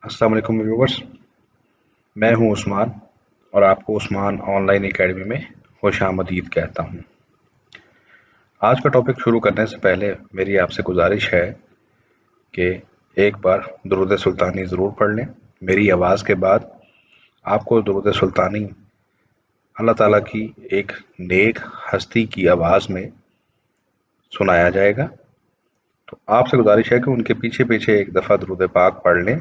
अस्सलाम वालेकुम व्यूवर्स। मैं हूं उस्मान और आपको उस्मान ऑनलाइन एकेडमी में खुशामदीद कहता हूं। आज का टॉपिक शुरू करने से पहले मेरी आपसे गुजारिश है कि एक बार दुरूद सुल्तानी ज़रूर पढ़ लें। मेरी आवाज़ के बाद आपको दुरूद सुल्तानी अल्लाह ताला की एक नेक हस्ती की आवाज़ में सुनाया जाएगा। तो आपसे गुजारिश है कि उनके पीछे पीछे एक दफ़ा दुरूद पाक पढ़ लें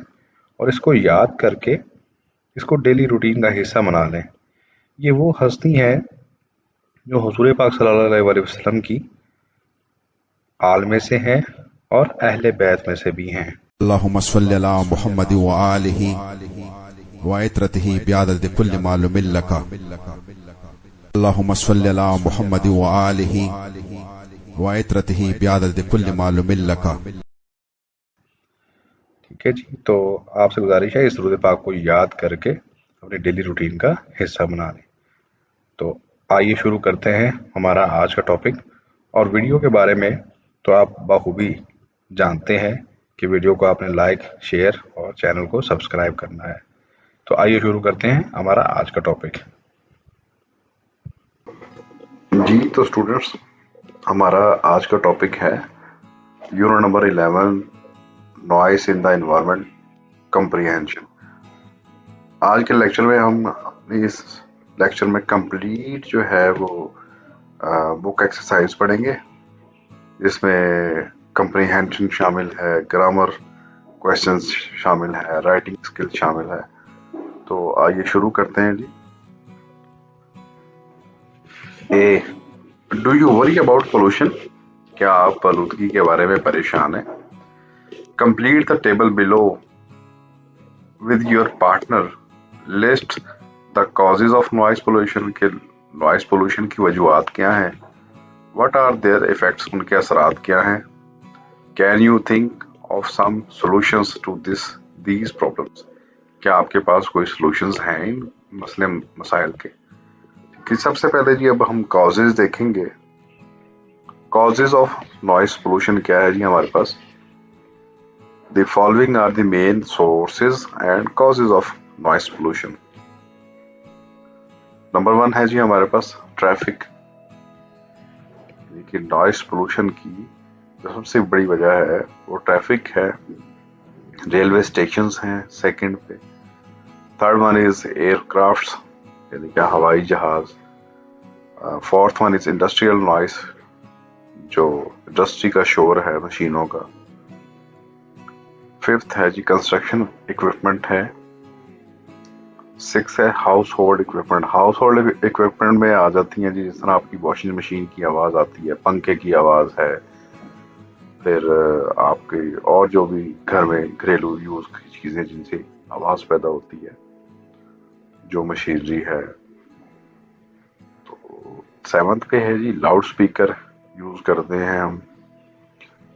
और इसको याद करके इसको डेली रूटीन का हिस्सा बना लें। ये वो हस्ती है जो हुजूर पाक सल्लल्लाहु अलैहि वसल्लम की आल में से हैं और अहले बैत में से भी हैं। अल्लाहुम्मा सल्लि अला मुहम्मद व आलिहि व इत्रतिहि बिअदद कुल्लि मालूमिन लका। अल्लाहुम्मा सल्लि अला मुहम्मद व आलिहि व इत्रतिहि बिअदद कुल्लि मालूमिन लका। ठीक है जी, तो आपसे गुजारिश है इस दुरूद पाक को याद करके अपने डेली रूटीन का हिस्सा बना लें। तो आइए शुरू करते हैं हमारा आज का टॉपिक। और वीडियो के बारे में तो आप बखूबी जानते हैं कि वीडियो को आपने लाइक, शेयर और चैनल को सब्सक्राइब करना है। तो आइए शुरू करते हैं हमारा आज का टॉपिक। जी तो स्टूडेंट्स, हमारा आज का टॉपिक है unit number 11, noise in the environment comprehension. आज के लेक्चर में हम अपनी इस लेक्चर में कंप्लीट जो है वो बुक एक्सरसाइज पढ़ेंगे, जिसमें कंप्रीहेंशन शामिल है, ग्रामर क्वेश्चंस शामिल है, राइटिंग स्किल शामिल है। तो आइए शुरू करते हैं जी। A, do you worry about pollution? क्या आप आलूदगी के बारे में परेशान हैं? Complete the table below with your partner. List the causes of noise pollution. के नॉइस पोल्यूशन की वजूहात क्या हैं? What are their effects? उनके असरात क्या हैं? Can you think of some solutions to these problems? क्या आपके पास कोई सॉल्यूशंस हैं इन मसले मसाइल के? कि सबसे पहले जी अब हम कॉजेज देखेंगे। कॉजेज ऑफ नॉइस पोल्यूशन क्या है जी हमारे पास? The following are the main sources and causes of noise pollution. Number 1 है जी हमारे पास ट्रैफिक। देखिए, नॉइस पोल्यूशन की जो सबसे बड़ी वजह है वो ट्रैफिक है। रेलवे स्टेशंस हैं सेकंड पे। थर्ड वन इज एयरक्राफ्ट्स, यानी कि हवाई जहाज। Fourth one is industrial noise, जो इंडस्ट्री का शोर है, मशीनों का। फिफ्थ है जी कंस्ट्रक्शन इक्विपमेंट है। सिक्स है house hold equipment. House hold equipment में आ जाती हैं जी, जिस तरह आपकी वॉशिंग मशीन की आवाज़ आती है, पंखे की आवाज़ है, फिर आपके और जो भी घर में घरेलू यूज़ की चीज़ें जिनसे आवाज़ पैदा होती है, जो मशीनरी है। तो सेवंथ पे है जी लाउड स्पीकर यूज़ करते हैं हम,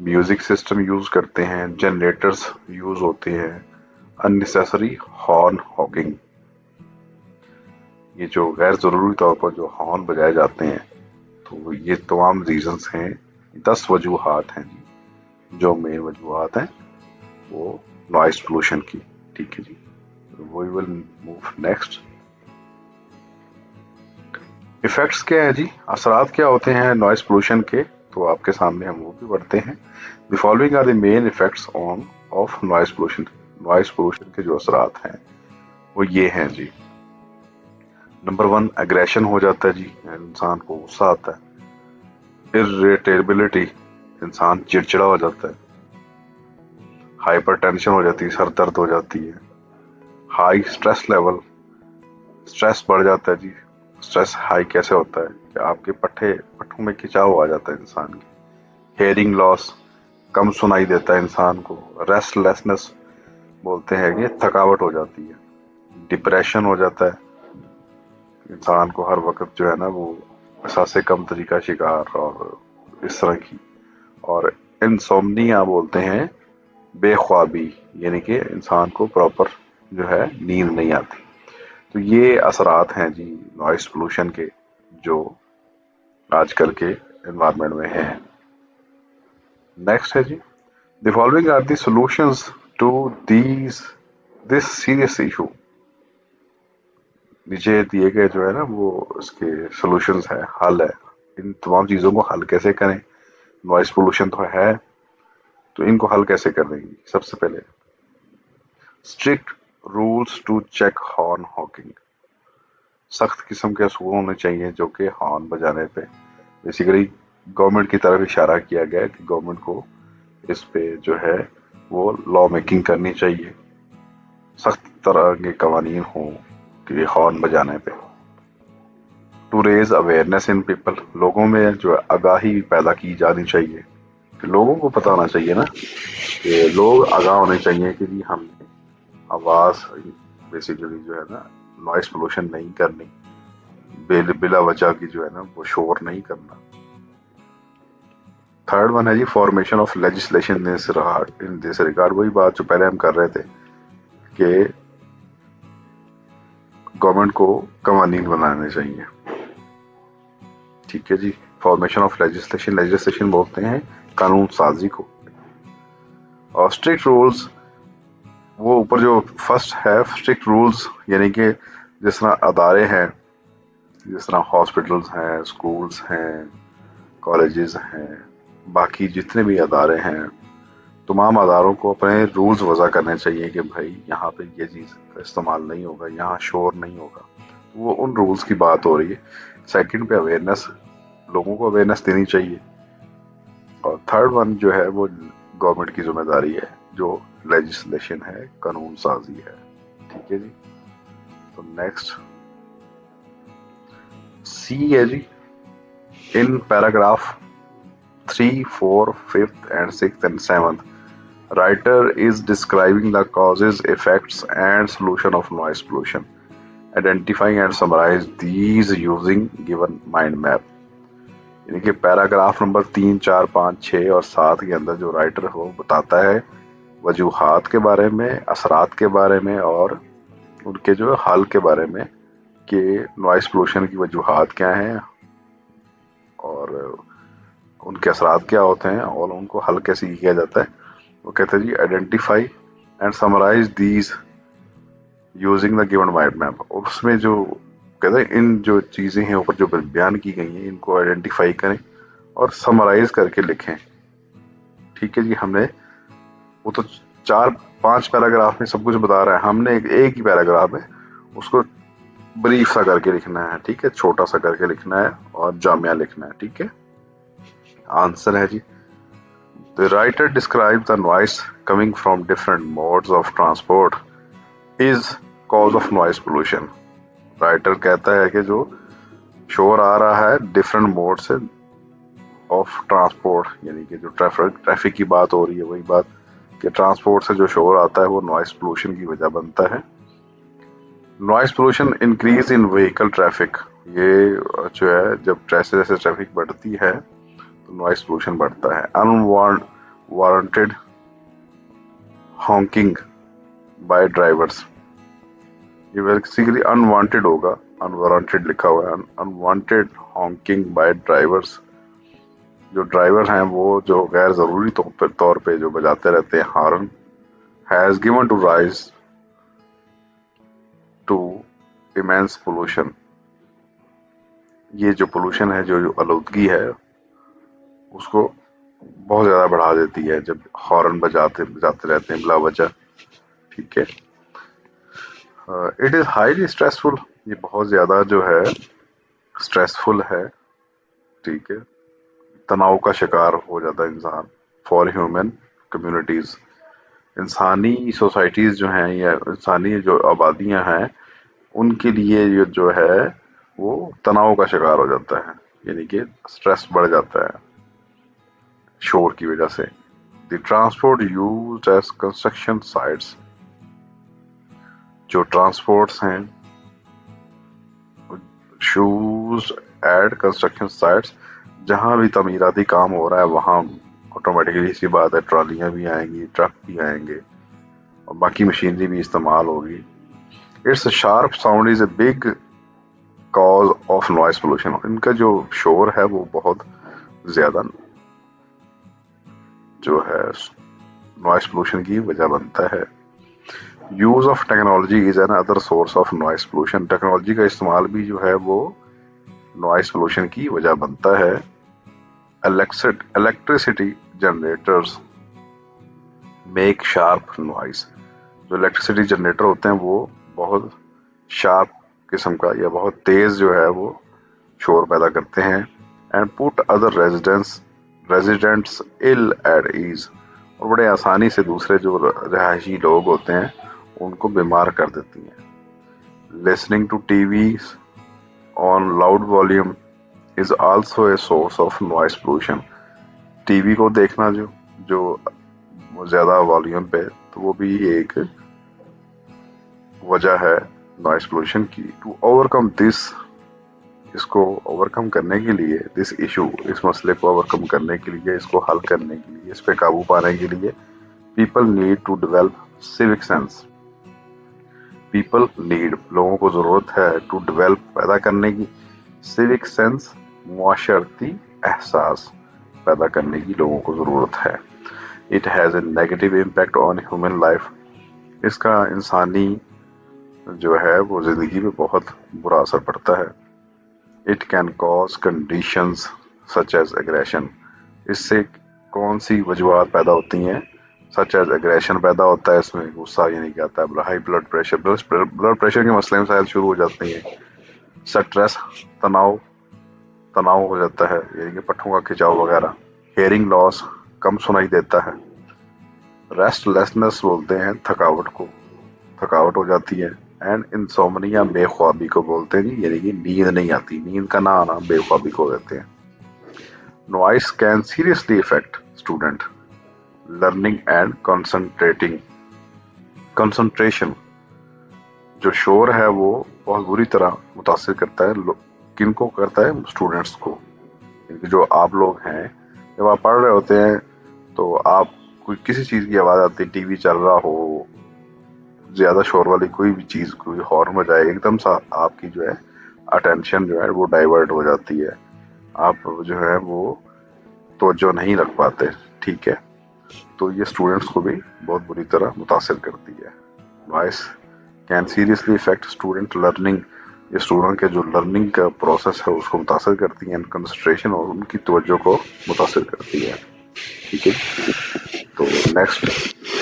म्यूज़िक सिस्टम यूज़ करते हैं, जनरेटर्स यूज़ होते हैं, अननेसेसरी हॉर्न हॉकिंग। ये जो गैर ज़रूरी तौर पर जो हॉर्न बजाए जाते हैं, तो ये तमाम रीजंस हैं। 10 वजूहात हैं जी, जो मेन वजूहात हैं वो नॉइस पोल्यूशन की। ठीक है जी, we will move next. Effects क्या है जी, असरात क्या होते हैं नॉइस पोल्यूशन के? तो आपके सामने हम वो भी बढ़ते हैं। The following are the main effects on of noise pollution. Noise pollution के जो असरात हैं वो ये हैं जी। नंबर 1, एग्रेशन हो जाता है जी, इंसान को गुस्सा आता है। इरिटेबिलिटी, इंसान चिड़चिड़ा हो जाता है। हाइपर टेंशन हो जाती है, सर दर्द हो जाती है। हाई स्ट्रेस लेवल, स्ट्रेस बढ़ जाता है जी। स्ट्रेस हाई कैसे होता है कि आपके पट्टों में खिंचाव आ जाता है इंसान की। हेयरिंग लॉस, कम सुनाई देता है इंसान को। रेस्टलेसनेस बोलते हैं कि थकावट हो जाती है। डिप्रेशन हो जाता है, इंसान को हर वक्त जो है ना वो एहसास कमतरी का शिकार और इस तरह की। और इंसोम्निया बोलते हैं बेख्वाबी, यानी कि इंसान को प्रॉपर जो है नींद नहीं आती। तो ये असरात हैं जी नॉइस पोल्यूशन के, जो आजकल के एनवायरनमेंट में हैं। नेक्स्ट है जी, the following are the solutions to these this serious issue, नीचे दिए गए जो है ना वो इसके सॉल्यूशंस है, हल है। इन तमाम चीज़ों को हल कैसे करें, नॉइस पोल्यूशन तो है, तो इनको हल कैसे कर देंगे? सबसे पहले strict rules to check horn honking, सख्त किस्म के असूल होने चाहिए जो कि हॉर्न बजाने पे, बेसिकली गवर्नमेंट की तरफ इशारा किया गया है कि गवर्नमेंट को इस पे जो है वो लॉ मेकिंग करनी चाहिए, सख्त तरह के कवानीन हों कि हॉर्न बजाने पे। To raise awareness in people, लोगों में जो है आगाही पैदा की जानी चाहिए, कि लोगों को पता होना चाहिए ना, कि लोग आगाह होने चाहिए कि जी हमने आवाज़ बेसिकली जो है ना नॉइस पोल्यूशन नहीं करनी, बिला वजह की जो है ना वो शोर नहीं करना। थर्ड वन है जी formation of legislation in this regard, वही बात जो पहले हम कर रहे थे कि गवर्नमेंट को कवानीन बनाने चाहिए। ठीक है जी, फॉर्मेशन ऑफ लेजिस्लेशन, लेजिस्लेशन बोलते हैं कानून साजी को। और स्ट्रिक्ट रूल्स, वो ऊपर जो फर्स्ट है स्ट्रिक्ट रूल्स, यानी कि जिस तरह अदारे हैं, जिस तरह हॉस्पिटल्स हैं, स्कूल्स हैं, कॉलेजेस हैं, बाकी जितने भी अदारे हैं, तमाम अदारों को अपने रूल्स वज़ा करने चाहिए कि भाई यहाँ पे ये चीज़ का इस्तेमाल नहीं होगा, यहाँ शोर नहीं होगा, तो वो उन रूल्स की बात हो रही है। सेकंड पे अवेयरनेस, लोगों को अवेयरनेस देनी चाहिए। और थर्ड वन जो है वो गवर्नमेंट की जिम्मेदारी है, जो लेजिस्लेशन है, कानून साजी है। ठीक है जी, तो नेक्स्ट सी है जी, in paragraph 3, 4, 5th and 6th and 7th, writer is describing the causes, effects and solution of noise pollution, identifying and summarize these using given mind map। यानी कि पैराग्राफ नंबर 3, 4, 5, 6 और 7 के अंदर जो राइटर है वो बताता है वजूहात के बारे में, असरात के बारे में और उनके जो हल के बारे में, कि नॉइस पोल्यूशन की वजूहात क्या हैं और उनके असरात क्या होते हैं और उनको हल कैसे किया जाता है। वो कहते हैं जी identify and summarise these using the given mind map, और उसमें जो कहते हैं इन जो चीज़ें हैं ऊपर जो बयान की गई हैं इनको आइडेंटिफाई करें और समराइज करके लिखें। ठीक है जी, हमने वो तो 4-5 पैराग्राफ में सब कुछ बता रहा है, हमने एक ही पैराग्राफ है उसको ब्रीफ सा करके लिखना है। ठीक है, छोटा सा करके लिखना है और जामिया लिखना है। ठीक है, आंसर है जी, the writer describe the noise coming from different modes of transport is cause of noise pollution. Writer कहता है कि जो शोर आ रहा है डिफरेंट मोड से ऑफ ट्रांसपोर्ट, यानी कि जो ट्रैफिक की बात हो रही है, वही बात कि ट्रांसपोर्ट से जो शोर आता है वो नॉइस पोल्यूशन की वजह बनता है। Noise pollution increase in vehicle traffic, ये जो है जब जैसे जैसे ट्रैफिक बढ़ती है तो नॉइस पोल्यूशन बढ़ता है। अनवारंटेड हॉकिंग बाय ड्राइवर्स, ये बेसिकली अनवांटेड होगा, अनवारंटेड लिखा हुआ है, अनवांटेड हॉकिंग बाय ड्राइवर्स, जो ड्राइवर हैं वो जो गैर ज़रूरी तौर पे जो बजाते रहते हैं horn, has given to rise to immense pollution, ये जो पोल्यूशन है, जो आलूदगी है उसको बहुत ज़्यादा बढ़ा देती है जब हॉर्न बजाते रहते हैं बिला वजह। ठीक है, इट इज़ हाईली स्ट्रेसफुल, ये बहुत ज़्यादा जो है स्ट्रेसफुल है। ठीक है, तनाव का शिकार हो जाता है इंसान। फॉर ह्यूमन कम्युनिटीज़, इंसानी सोसाइटीज़ जो हैं या इंसानी जो आबादियां हैं उनके लिए ये जो है वो तनाव का शिकार हो जाता है, यानी कि स्ट्रेस बढ़ जाता है शोर की वजह से। The transport used as construction sites, जो ट्रांसपोर्ट्स हैं यूज्ड एट कंस्ट्रक्शन साइट्स, जहाँ भी तमीराती काम हो रहा है वहाँ ऑटोमेटिकली सी बात है ट्रॉलियाँ भी आएंगी, ट्रक भी आएंगे और बाकी मशीनरी भी इस्तेमाल होगी। It's sharp sound is a big cause of noise pollution, इनका जो शोर है वो बहुत ज़्यादा जो है नॉइस पोल्यूशन की वजह बनता है। Use of technology is an other source of noise pollution. Technology का इस्तेमाल भी जो है वो नॉइस पोल्यूशन की वजह बनता है। Electricity generators make sharp noise. जो इलेक्ट्रिसिटी जनरेटर होते हैं वो बहुत शार्प किस्म का या बहुत तेज जो है वो शोर पैदा करते हैं। And put other residents ill at ease, और बड़े आसानी से दूसरे जो रहायशी लोग होते हैं उनको बीमार कर देती हैं। Listening to TV on loud volume is also a source of noise pollution. TV को देखना जो ज्यादा वॉल्यूम पे, तो वो भी एक वजह है नॉइस पोल्यूशन की। टू ओवरकम दिस, इसको ओवरकम करने के लिए, दिस इशू, इस मसले को ओवरकम करने के लिए, इसको हल करने के लिए, इस पे काबू पाने के लिए people need to develop civic sense. People need, लोगों को जरूरत है, टू डेवलप, पैदा करने की, सिविक सेंस, मुआशरती एहसास पैदा करने की लोगों को जरूरत है। It has a negative impact on human life, इसका इंसानी जो है वो जिंदगी में बहुत बुरा असर पड़ता है। It can cause conditions such as aggression, इससे कौन सी वजूहत पैदा होती हैं, सच एज एग्रेशन पैदा होता है, इसमें गुस्सा यानी क्या आता है, हाई ब्लड प्रेशर के मसले में शायद शुरू हो जाते हैं। स्ट्रेस, तनाव हो जाता है, यानी कि पट्टों का खिंचाव वगैरह। हेयरिंग लॉस, कम सुनाई देता है। रेस्टलेसनेस बोलते हैं थकावट को, थकावट हो जाती है। एंड इंसोम्निया, बेख्वाबी को बोलते हैं जी, यानी कि नींद नहीं आती, नींद का ना आना बेख्वाबी को कहते हैं। Noise can seriously effect student learning and concentration. जो शोर है वो बहुत बुरी तरह मुतासिर करता है, किनको करता है, स्टूडेंट्स को। जो आप लोग हैं, जब आप पढ़ रहे होते हैं तो आप कोई किसी चीज की आवाज आती है, टीवी चल रहा हो, ज्यादा शोर वाली कोई भी चीज, कोई हॉर्न बजाए, एकदम सा आपकी जो है अटेंशन जो है वो डाइवर्ट हो जाती है, आप जो है वो तवज्जो नहीं रख पाते। ठीक है, तो ये स्टूडेंट्स को भी बहुत बुरी तरह मुतासिर करती है। Voice can seriously effect student learning, ये स्टूडेंट के जो लर्निंग का प्रोसेस है उसको मुतासर करती है, कंसंट्रेशन और उनकी तवज्जो को मुतासर करती है। ठीक है, तो next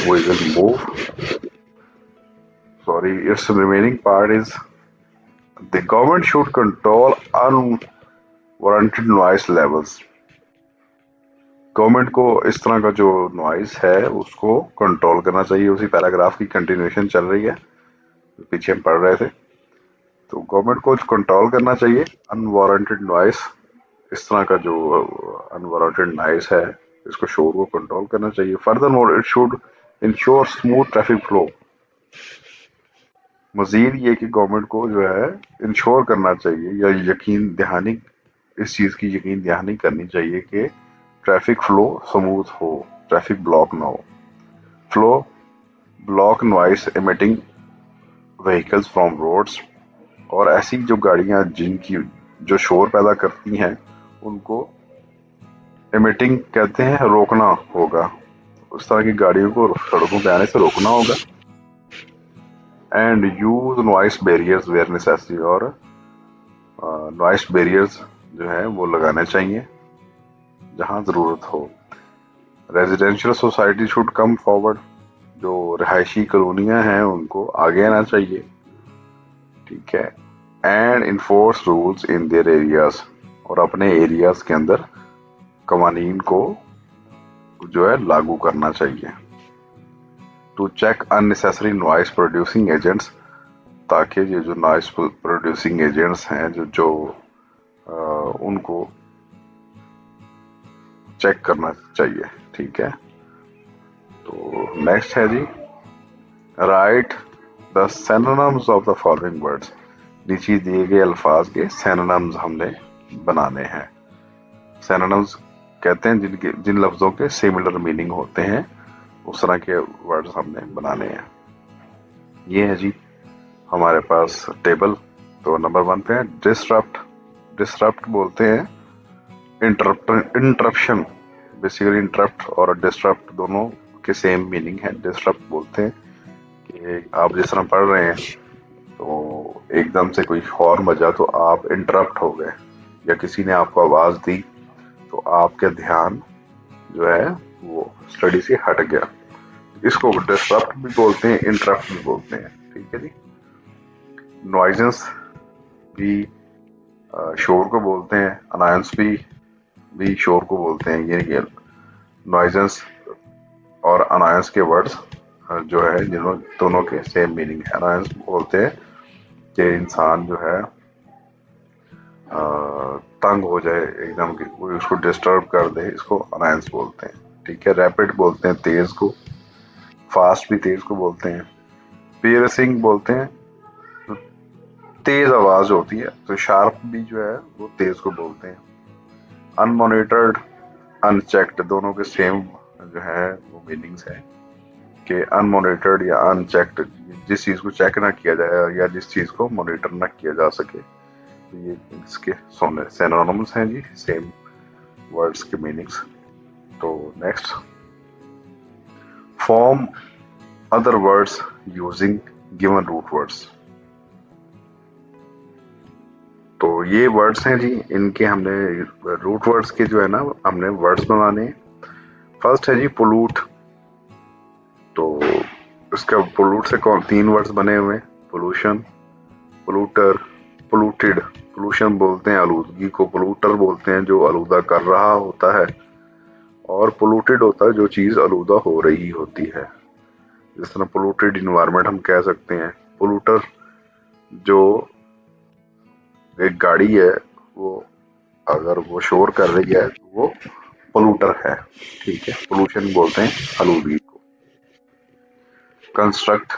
we will move, sorry, its remaining part is the government should control unwarranted noise levels। Government को इस तरह का जो नॉइस है उसको कंट्रोल करना चाहिए। उसी पैराग्राफ की कंटिन्यूएशन चल रही है, पीछे हम पढ़ रहे थे। तो गवर्नमेंट को कंट्रोल करना चाहिए अनवारंटेड नॉइस, इस तरह का जो अनवारंटेड नॉइस है, इसको शोर को कंट्रोल करना चाहिए। Furthermore it should ensure smooth traffic flow. मजीद ये कि गवर्नमेंट को जो है इंश्योर करना चाहिए या यकीन दहानी, इस चीज़ की यकीन दहानी करनी चाहिए कि ट्रैफिक फ्लो स्मूथ हो, ट्रैफिक ब्लॉक ना हो। Flow block noise emitting vehicles from roads, और ऐसी जो गाड़ियां जिनकी जो शोर पैदा करती हैं उनको एमिटिंग कहते हैं, रोकना होगा, उस तरह की गाड़ियों को सड़कों पे आने से रोकना होगा। And use noise barriers where necessary, और नॉइस बैरियर्स जो है वो लगाने चाहिए जहां जरूरत हो। Residential society should come forward, जो रिहायशी कॉलोनियां हैं उनको आगे आना चाहिए। ठीक है, and enforce rules in their areas, और अपने एरियाज के अंदर कवानीन को जो है लागू करना चाहिए। To check unnecessary noise producing agents, ताकि ये जो नॉइस प्रोड्यूसिंग एजेंट्स हैं जो उनको चेक करना चाहिए। ठीक है, तो नेक्स्ट है जी, write the synonyms of the following words. नीचे दिए गए अल्फाज के सिनोनिम्स हमने बनाने हैं। सिनोनिम्स कहते हैं जिन लफ्जों के सिमिलर मीनिंग होते हैं, उस तरह के वर्ड्स हमने बनाने हैं। ये है जी हमारे पास टेबल। तो नंबर 1 पे है डिसरप्ट। डिसरप्ट बोलते हैं इंटरप्शन। बेसिकली इंटरप्ट और डिसरप्ट दोनों के सेम मीनिंग है। डिसरप्ट बोलते हैं कि ये आप जिस तरह पढ़ रहे हैं तो एकदम से कोई हॉर्न बजा तो आप इंटरप्ट हो गए, या किसी ने आपको आवाज दी तो आपका ध्यान जो है वो स्टडी से हट गया। इसको डिस्टरप्ट भी बोलते हैं, इंटरप्ट भी बोलते हैं। ठीक है जी। नॉइजेंस भी शोर को बोलते हैं, अनायंस भी शोर को बोलते हैं। ये नॉइजेंस और अनायंस के वर्ड्स जो है जिन्हों दोनों के सेम मीनिंग है। अनायंस बोलते हैं कि इंसान जो है तंग हो जाए एकदम, कि कोई उसको डिस्टर्ब कर दे, इसको अनायंस बोलते हैं। ठीक है। रैपिड बोलते हैं तेज को, फास्ट भी तेज को बोलते हैं। पियर्सिंग बोलते हैं तो तेज आवाज होती है, तो शार्प भी जो है वो तेज को बोलते हैं। अनमॉनिटर्ड, अनचेक्ड दोनों के सेम जो है वो मीनिंग्स है कि अनमॉनिटर्ड या अनचेक्ड, जिस चीज को चेक ना किया जाए या जिस चीज को मॉनिटर ना किया जा सके, तो ये इसके सिनोनिम्स हैं जी, सेम वर्ड्स के मीनिंग्स। तो next, form other words using given root words. तो ये वर्ड्स हैं जी, इनके हमने रूट वर्ड्स के जो है ना हमने वर्ड्स बनाने हैं। फर्स्ट है जी पोलूट। तो इसका पोलूट से कौन 3 वर्ड्स बने हुए हैं, पोल्यूशन, पोलूटर, पोलूटेड। पोल्यूशन बोलते हैं आलूदगी को, पोलूटर बोलते हैं जो आलूदा कर रहा होता है, और पोलूटेड होता है जो चीज आलूदा हो रही होती है। जिस तरह पोलूटेड इन्वायरमेंट हम कह सकते हैं। पोलूटर जो एक गाड़ी है, वो अगर वो शोर कर रही है तो वो पोलूटर है। ठीक है। पोल्यूशन बोलते हैं आलूदगी को। कंस्ट्रक्ट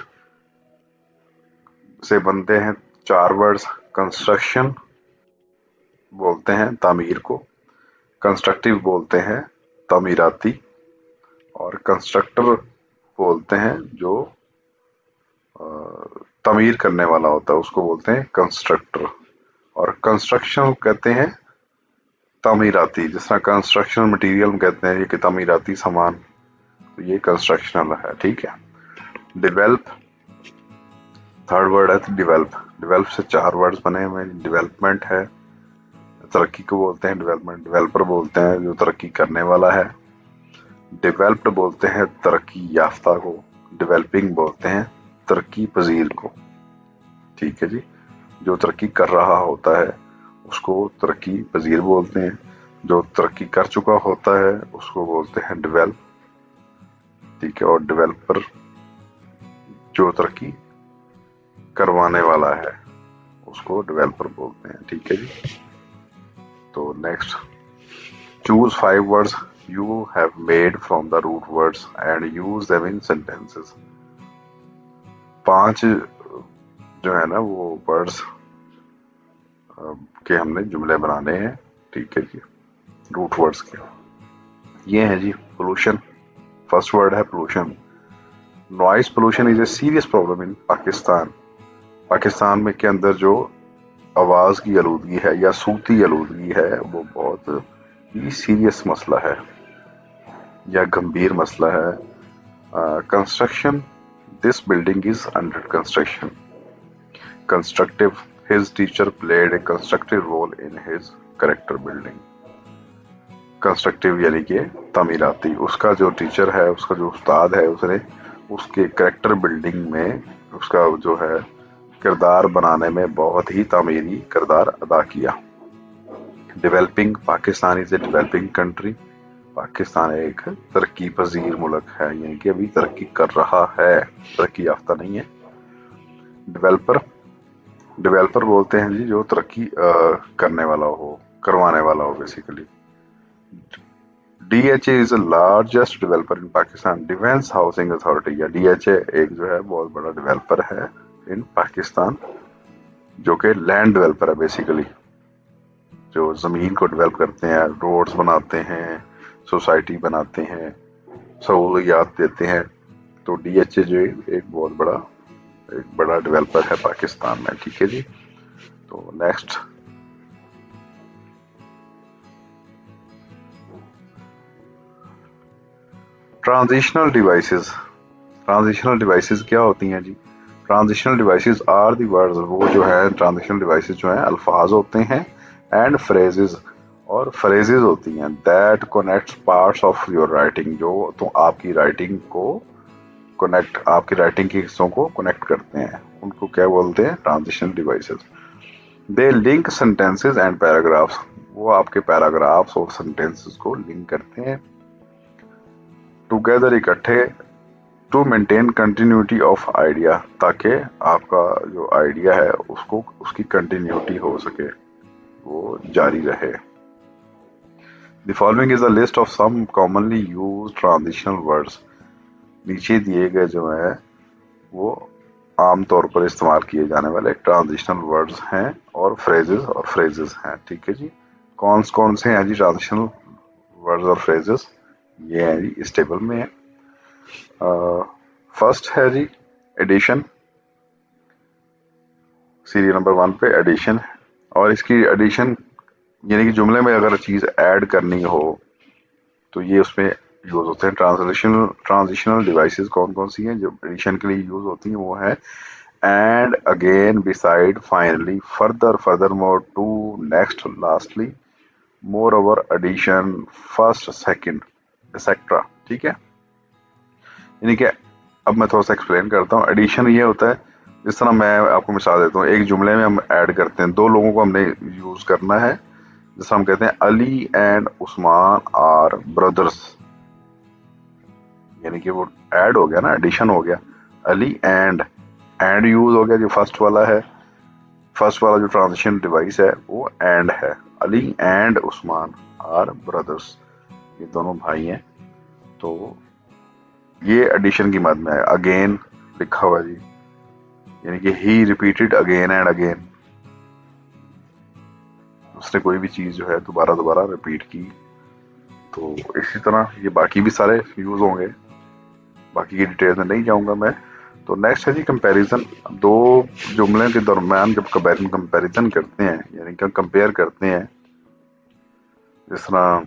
से बनते हैं 4 वर्ड्स। कंस्ट्रक्शन बोलते हैं तामीर को, कंस्ट्रक्टिव बोलते हैं तामीराती, और कंस्ट्रक्टर बोलते हैं जो तामीर करने वाला होता है, उसको बोलते हैं कंस्ट्रक्टर। और कंस्ट्रक्शन कहते हैं तामीराती। जिस तरह कंस्ट्रक्शन मटेरियल कहते हैं ये कि तामीराती सामान, तो ये कंस्ट्रक्शनल है। ठीक है। डेवलप, थर्ड वर्ड है डेवलप। डेवलप से 4 वर्ड्स बने हुए हैं। डेवलपमेंट है, तरक्की को बोलते हैं डेवलपमेंट। डेवलपर बोलते हैं जो तरक्की करने वाला है। डेवलप्ड बोलते हैं तरक्की याफ्ता को। डेवलपिंग बोलते हैं तरक्की पजीर को। ठीक है जी। जो तरक्की कर रहा होता है उसको तरक्की पजीर बोलते हैं, जो तरक्की कर चुका होता है उसको बोलते हैं डेवलप। ठीक है। और डेवलपर जो तरक्की करवाने वाला है उसको डेवलपर बोलते हैं। ठीक है जी। तो next, choose 5 words you have made from the root words and use them in sentences। 5 जो है ना वो वर्ड्स के हमने जुमले बनाने हैं। ठीक है जी, रूट वर्ड्स के। ये है जी पोल्यूशन। फर्स्ट वर्ड है pollution. Noise pollution is a serious problem in Pakistan. Pakistan में के अंदर जो आवाज की आलूदगी है या सूती आलूदगी है वो बहुत ही सीरियस मसला है या गंभीर मसला है। Construction, this building is under construction. Constructive, his teacher played a constructive role in his character building. Constructive यानी कि तामीराती, उसका जो टीचर है, उसका जो उस्ताद है, उसने उसके कैरेक्टर बिल्डिंग में उसका जो है किरदार बनाने में बहुत ही तामीरी किरदार अदा किया। Developing, Pakistan is a developing country. Pakistan एक तरक्की पजीर मुल्क है, यानी कि अभी तरक्की कर रहा है, तरक्की याफ्ता नहीं है। डेवलपर, डेवलपर बोलते हैं जी जो तरक्की करने वाला हो, करवाने वाला हो basically. DHA is the largest developer in Pakistan. Defence housing authority, या DHA एक जो है बहुत बड़ा डेवलपर है इन पाकिस्तान, जो कि लैंड डेवलपर है बेसिकली, जो जमीन को डेवलप करते हैं, रोड्स बनाते हैं, सोसाइटी बनाते हैं, सहूलियात देते हैं। तो DHA जो एक बहुत बड़ा डेवलपर है पाकिस्तान में। ठीक है जी। तो next, transitional devices. Transitional devices क्या होती हैं जी? Transitional devices are the words, वो जो है ट्रांजिशनल डिवाइसेस जो हैं अल्फाज होते हैं, एंड फ्रेजेस, और फ्रेजेस होती हैं, that connects parts of your writing, जो तो आपकी राइटिंग को कनेक्ट, आपकी राइटिंग के हिस्सों को कनेक्ट करते हैं, उनको क्या बोलते हैं? Transitional devices. They link sentences and paragraphs, वो आपके पैराग्राफ्स और सेंटेंसेस को लिंक करते हैं टुगेदर, इकट्ठे, to maintain continuity of idea, ताकि आपका जो आइडिया है उसको, उसकी कंटिन्यूटी हो सके, वो जारी रहे। The following is a list of some commonly used transitional words, नीचे दिए गए जो है वो आमतौर पर इस्तेमाल किए जाने वाले ट्रांजिशनल वर्ड्स हैं और फ्रेजेस हैं। ठीक है जी, कौन कौन से हैं जी ट्रांजिशनल वर्ड्स और फ्रेजेस? ये हैं जी, इस टेबल में है। फर्स्ट है जी एडिशन, सीरियल नंबर 1 पे एडिशन, और इसकी एडिशन यानी कि जुमले में अगर चीज ऐड करनी हो तो ये उसमें यूज होते हैं। ट्रांजिशनल डिवाइसेस कौन कौन सी हैं जो एडिशन के लिए यूज होती हैं? वो है and, again, beside, finally, further, furthermore, to, next, lastly, moreover, addition, first, second, etcetera. ठीक है, यानी कि अब मैं थोड़ा सा एक्सप्लेन करता हूँ। एडिशन ये होता है, जिस तरह मैं आपको मिसाल देता हूँ, एक जुमले में हम ऐड करते हैं, दो लोगों को हमने यूज करना है, जैसे हम कहते हैं Ali and Usman are brothers, यानी कि वो ऐड हो गया ना, एडिशन हो गया। अली एंड यूज हो गया, जो फर्स्ट वाला है, फर्स्ट वाला जो ट्रांजिशन डिवाइस है वो एंड है। Ali and Usman are brothers, ये दोनों भाई हैं, तो ये एडिशन की मद में है। अगेन लिखा हुआ जी, यानी कि ही रिपीटेड अगेन एंड अगेन, उसने कोई भी चीज जो है दोबारा दोबारा रिपीट की। तो इसी तरह ये बाकी भी सारे यूज होंगे, बाकी की डिटेल में नहीं जाऊंगा मैं। तो नेक्स्ट है जी कंपैरिजन, दो जुमले के दरम्यान जब कंपैरिजन करते हैं, यानी कि कंपेयर करते हैं, जिस तरह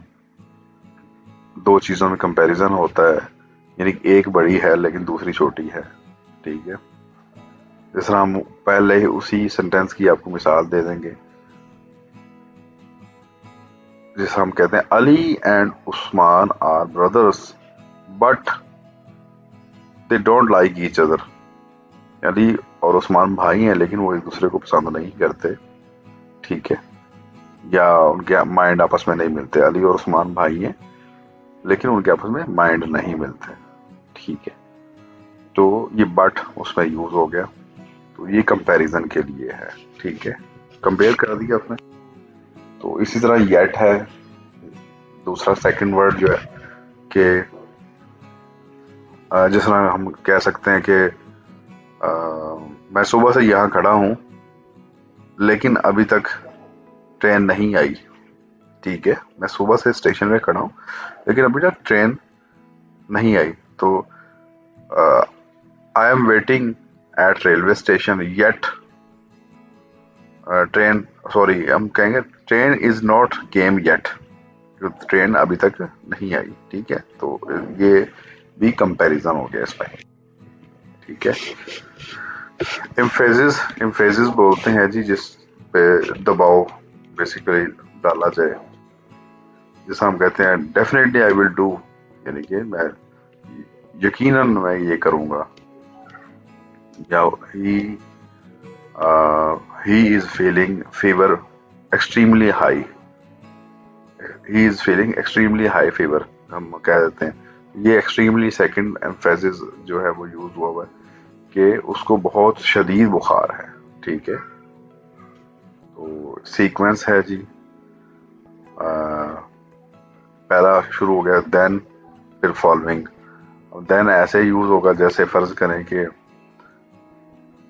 दो चीजों में कंपैरिजन होता है, यानी कि एक बड़ी है लेकिन दूसरी छोटी है। ठीक है, जिस तरह हम पहले ही उसी सेंटेंस की आपको मिसाल दे देंगे, जिसे हम कहते हैं Ali and Usman are brothers but they don't like each other, Ali और उस्मान भाई हैं लेकिन वो एक दूसरे को पसंद नहीं करते। ठीक है, या उनके माइंड आपस में नहीं मिलते। अली और उस्मान भाई हैं लेकिन उनके आपस में माइंड नहीं मिलते। ठीक है, तो ये बट उसमें यूज हो गया, तो ये कंपैरिजन के लिए है। ठीक है, कंपेयर कर दिया आपने। तो इसी तरह येट है दूसरा सेकंड वर्ड जो है, कि जिस तरह हम कह सकते हैं कि मैं सुबह से यहाँ खड़ा हूँ लेकिन अभी तक ट्रेन नहीं आई। ठीक है, मैं सुबह से स्टेशन में खड़ा हूँ लेकिन अभी तक ट्रेन नहीं आई। तो I am waiting eight railway station yet train, sorry हम कहेंगे train is not came yet, train अभी तक नहीं आई। ठीक है, तो ये भी कंपैरिजन हो गया इसमें। ठीक है, इम्फेसिस बोलते हैं जी जिस पे दबाव बेसिकली डाला जाए, जैसा हम कहते हैं डेफिनेटली आई विल डू, यानी कि मैं यकीनन मैं ये करूंगा, या he is feeling fever extremely high, he is feeling extremely high fever हम कह देते हैं। ये एक्सट्रीमली सेकंड एम्फेसिस जो है वो यूज हुआ हुआ है कि उसको बहुत शदीद बुखार है। ठीक है, तो सीक्वेंस है जी, पहला शुरू हो गया देन, फिर फॉलोइंग। देन ऐसे यूज होगा जैसे फर्ज करें कि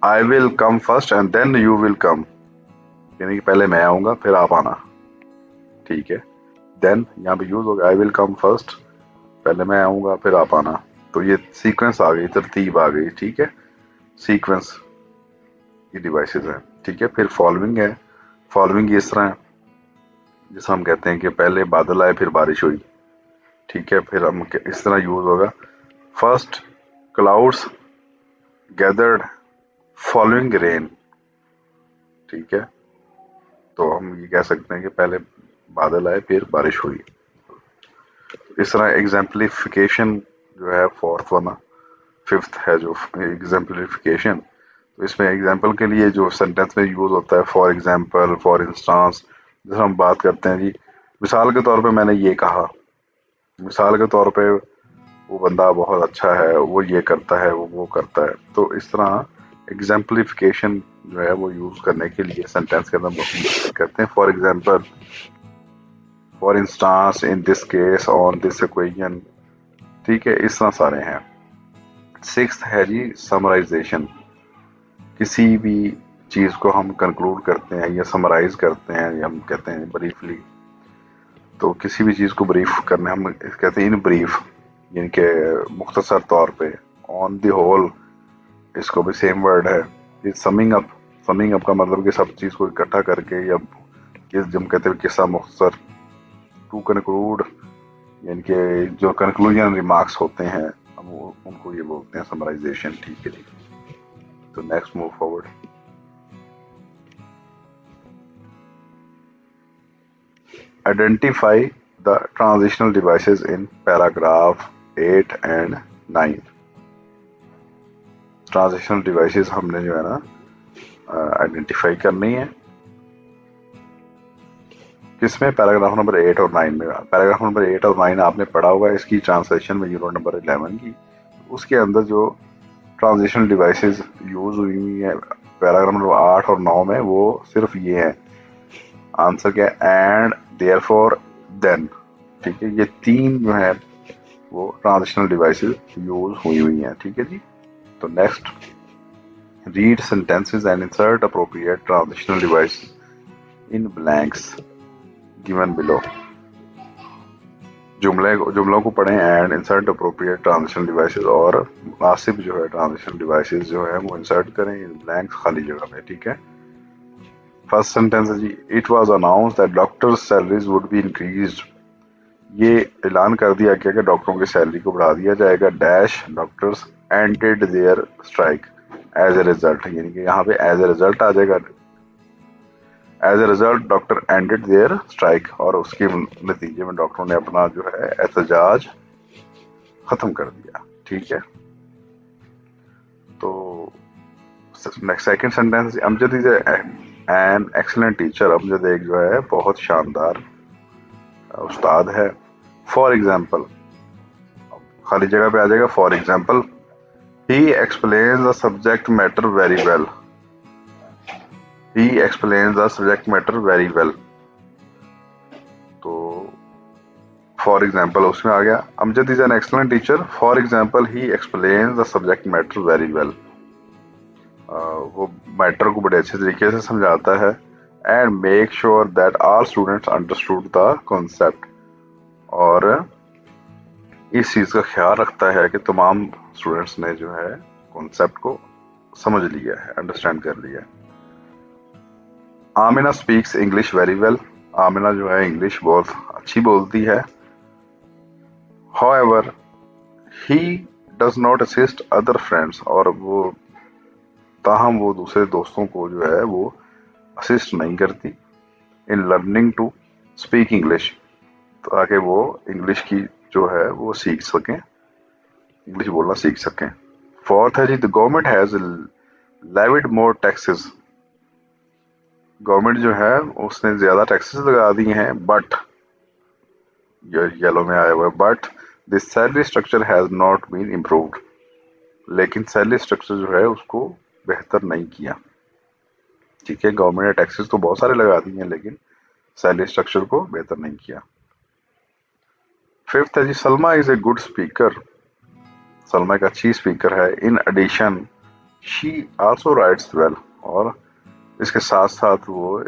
I will come first and then you will come, यानी कि पहले मैं आऊंगा फिर आप आना। ठीक है, देन यहाँ पे यूज होगा आई विल कम फर्स्ट, पहले मैं आऊंगा फिर आप आना। तो ये सीक्वेंस आ गई, तरतीब आ गई। ठीक है, सीक्वेंस ये डिवाइसेस हैं। ठीक है, फिर फॉलोइंग है, फॉलोइंग इस तरह है जैसे हम कहते हैं कि पहले बादल आए फिर बारिश हुई। ठीक है, फिर हम इस तरह यूज होगा first clouds gathered following rain. ठीक है, तो हम ये कह सकते हैं कि पहले बादल आए फिर बारिश हुई। इस तरह एग्जाम्पलीफिकेशन जो है फोर्थ वाला, फिफ्थ है जो एग्जाम्पलीफिकेशन, तो इसमें एग्जाम्पल के लिए जो सेंटेंस में यूज होता है, फॉर एग्जाम्पल, फॉर इंस्टांस, जैसे हम बात करते हैं जी, मिसाल के तौर पे मैंने ये कहा, मिसाल के तौर पे वो बंदा बहुत अच्छा है, वो ये करता है, वो करता है। तो इस तरह एग्जाम्पलीफिकेशन जो है वो यूज करने के लिए सेंटेंस के अंदर हम करते हैं, for example, for instance, in this case, on this equation. ठीक है, इस तरह सारे हैं। सिक्स्थ है जी समराइजेशन। किसी भी चीज को हम कंक्लूड करते हैं या समराइज करते हैं, या हम कहते हैं ब्रीफली, तो किसी भी चीज को ब्रीफ करने हम कहते हैं इन ब्रीफ, यानी कि मुख्तसर तौर पे। ऑन द होल, इसको भी सेम वर्ड है। ये समिंग अप, समिंग अप का मतलब कि सब चीज को इकट्ठा करके, या जब कहते हैं किस्सा मुख्तसर। टू कंक्लूड, यानी कि जो कंक्लूजन रिमार्क्स होते हैं हम उनको ये बोलते हैं समराइजेशन। ठीक है जी, तो next move forward. Identify the transitional devices in paragraph 8 and 9। Transitional devices हमने जो है ना आइडेंटिफाई करनी है, किसमें, पैराग्राफ नंबर 8 और 9 में। पैराग्राफ नंबर 8 और 9 आपने पढ़ा हुआ है, इसकी ट्रांसलेशन में यूनिट नंबर 11 की, उसके अंदर जो ट्रांजिशनल डिवाइसेस यूज हुई है पैराग्राफ नंबर 8 और 9 में, वो सिर्फ ये है। आंसर क्या है, एंड, देयरफॉर, देन। ठीक है, ये तीन जो है वो ट्रांजिशनल डिवाइसेस यूज हुई हैं। ठीक है जी, तो next, read sentences and insert appropriate transitional device in blanks given below. जुमलों को पढ़ें and insert appropriate transitional devices, और मुनासिब जो है ट्रांजिशनल डिवाइसेस जो है वो इंसर्ट करें इन ब्लैंक्स, खाली जगह में। ठीक है, फर्स्ट सेंटेंस है जी, it was announced that doctors salaries would be increased. ये ऐलान कर दिया गया कि डॉक्टरों की सैलरी को बढ़ा दिया जाएगा। Dash doctors ended their strike as a result, यानी कि यहाँ पे एज ए रिजल्ट आ जाएगा। As a result doctor ended their strike, और उसके नतीजे में डॉक्टरों ने अपना जो है एहतजाज खत्म कर दिया। ठीक है, तो second sentence, Amjad is an excellent teacher. Amjad एक जो है बहुत शानदार उस्ताद है। फॉर एग्जाम्पल, खाली जगह पे आ जाएगा for example, he explains the subject matter very well. He explains the subject matter very well, तो फॉर एग्जाम्पल उसमें आ गया। Amjad is an excellent teacher, for example he explains the subject matter very well. वो matter को बड़े अच्छे तरीके से समझाता है। And make sure that all students understood the concept, और इस चीज का ख्याल रखता है कि तमाम स्टूडेंट्स ने जो है कॉन्सेप्ट को समझ लिया है, अंडरस्टैंड कर लिया है। Amina speaks English very well. Amina जो है इंग्लिश बहुत अच्छी बोलती है। However, he does not assist other friends, और वो ताहम वो दूसरे दोस्तों को जो है वो असिस्ट नहीं करती in learning to speak English, ताकि वो इंग्लिश की जो है वो सीख सकें, इंग्लिश बोलना सीख सकें। फोर्थ है जी, the government has levied more taxes. Government जो है उसने ज्यादा टैक्सेस लगा दी हैं, बट येलो में आया हुआ है, but the salary structure has not been improved. लेकिन सैलरी स्ट्रक्चर जो है उसको बेहतर नहीं किया। ठीक है, गवर्नमेंट ने टैक्सेस तो बहुत सारे लगा दिए हैं, लेकिन सैलरी स्ट्रक्चर को बेहतर नहीं किया। फिफ्थ है जी, Salma is a good speaker. Salma एक अच्छी स्पीकर है। In addition she also writes well, और इसके साथ साथ वो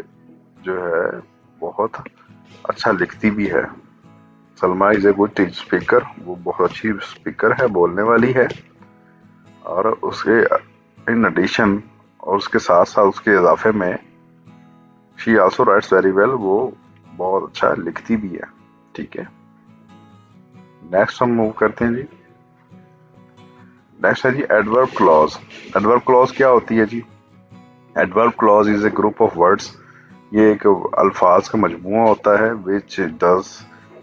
जो है बहुत अच्छा लिखती भी है। Salma is a good speaker, वो बहुत अच्छी स्पीकर है, बोलने वाली है। और उसके इन एडिशन, और उसके साथ साथ उसके इजाफे में, she also rights very well, वो बहुत अच्छा लिखती भी है। ठीक है, नेक्स्ट हम मूव करते हैं जी। नेक्स्ट है जी एडवर्ब क्लॉज। एडवर्ब क्लॉज क्या होती है जी? Adverb clause is a group of words, ये एक अल्फाज का मजमूआ होता है which does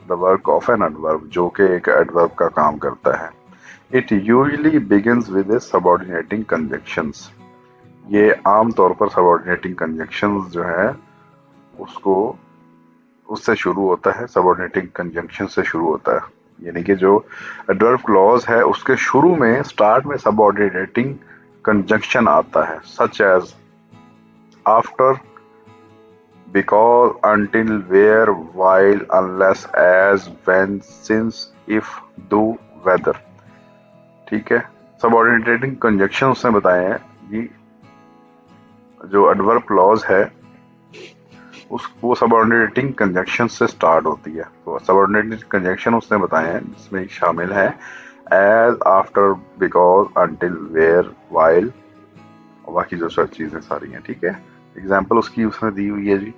the work of an adverb, जो कि एक एडवर्ब का काम करता है। It usually begins with a subordinating conjunctions, ये आम तौर पर सबऑर्डिनेटिंग कंजंक्शंस जो है उसको उससे शुरू होता है, सबऑर्डिनेटिंग कंजंक्शन से शुरू होता है। यानी कि जो एडवर्ब क्लॉज है उसके शुरू में स्टार्ट में सबऑर्डिनेटिंग कंजंक्शन आता है, such as after, because, until, where, while, unless, as, when, since, if, do, whether। ठीक है, सबऑर्डिनेटिंग कंजंक्शन उसने बताए हैं। ये जो एडवर्ब क्लॉज है वो सबऑर्डिनेटिंग कंजंक्शन से स्टार्ट होती है। तो सबऑर्डिनेटिंग कंजंक्शन उसने बताए हैं जिसमें शामिल है as, after, because, until, where, while और बाकी जो सब चीजें सारी हैं। ठीक है, एग्जाम्पल उसकी उसने दी हुई है जी।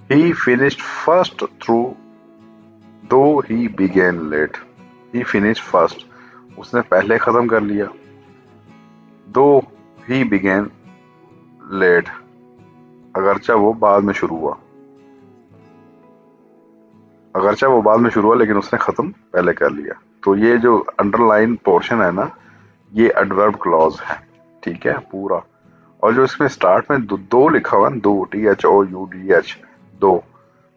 He finished first through though he began late। He finished first, उसने पहले खत्म कर लिया। Though he began late, अगरचा वो बाद में शुरू हुआ, अगरचा वो बाद में शुरू हुआ लेकिन उसने खत्म पहले कर लिया। तो ये जो अंडरलाइन पोर्शन है ना, ये एडवर्ब क्लॉज है। ठीक है पूरा। और जो इसमें स्टार्ट में दो लिखा हुआ है, दो, THOUDH, दो,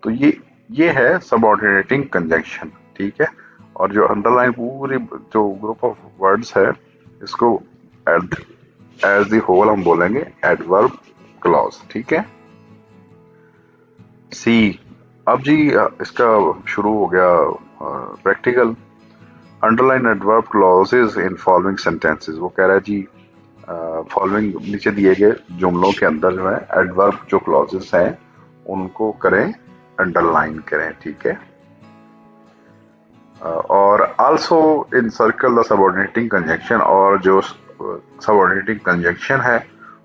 तो ये है सबऑर्डिनेटिंग कंजंक्शन। ठीक है, और जो अंडरलाइन पूरी जो ग्रुप ऑफ वर्ड्स है इसको एज द होल हम बोलेंगे एडवर्ब क्लॉज। ठीक है। सी, अब जी इसका शुरू हो गया practical. Underline adverb clauses in following sentences. वो कह रहा है जी फॉलोइंग नीचे दिए गए जुमलों के अंदर जो है एडवर्ब जो क्लॉजेस हैं उनको करें अंडरलाइन करें। ठीक है, और also in circle the subordinating conjunction, और जो सबऑर्डिनेटिंग कंजंक्शन है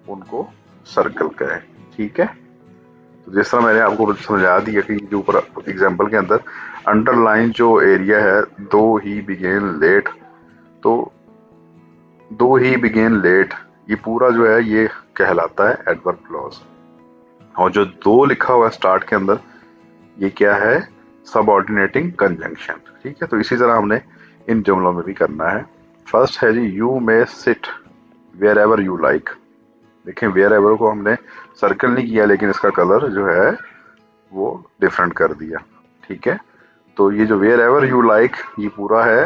उनको सर्कल करें। ठीक है, तो जिस तरह मैंने आपको समझा दिया कि जो ऊपर एग्जांपल के अंदर अंडरलाइन जो एरिया है दो ही बिगेन लेट, तो दो ही बिगेन लेट ये पूरा जो है ये कहलाता है एडवर्ब क्लॉज। और जो दो लिखा हुआ है स्टार्ट के अंदर ये क्या है? Subordinating conjunction. ठीक है, तो इसी तरह हमने इन जुमलों में भी करना है। फर्स्ट है जी you may sit wherever you like. देखें वेयर एवर को हमने सर्कल नहीं किया लेकिन इसका कलर जो है वो डिफरेंट कर दिया। ठीक है, तो ये जो वेयर एवर यू लाइक ये पूरा है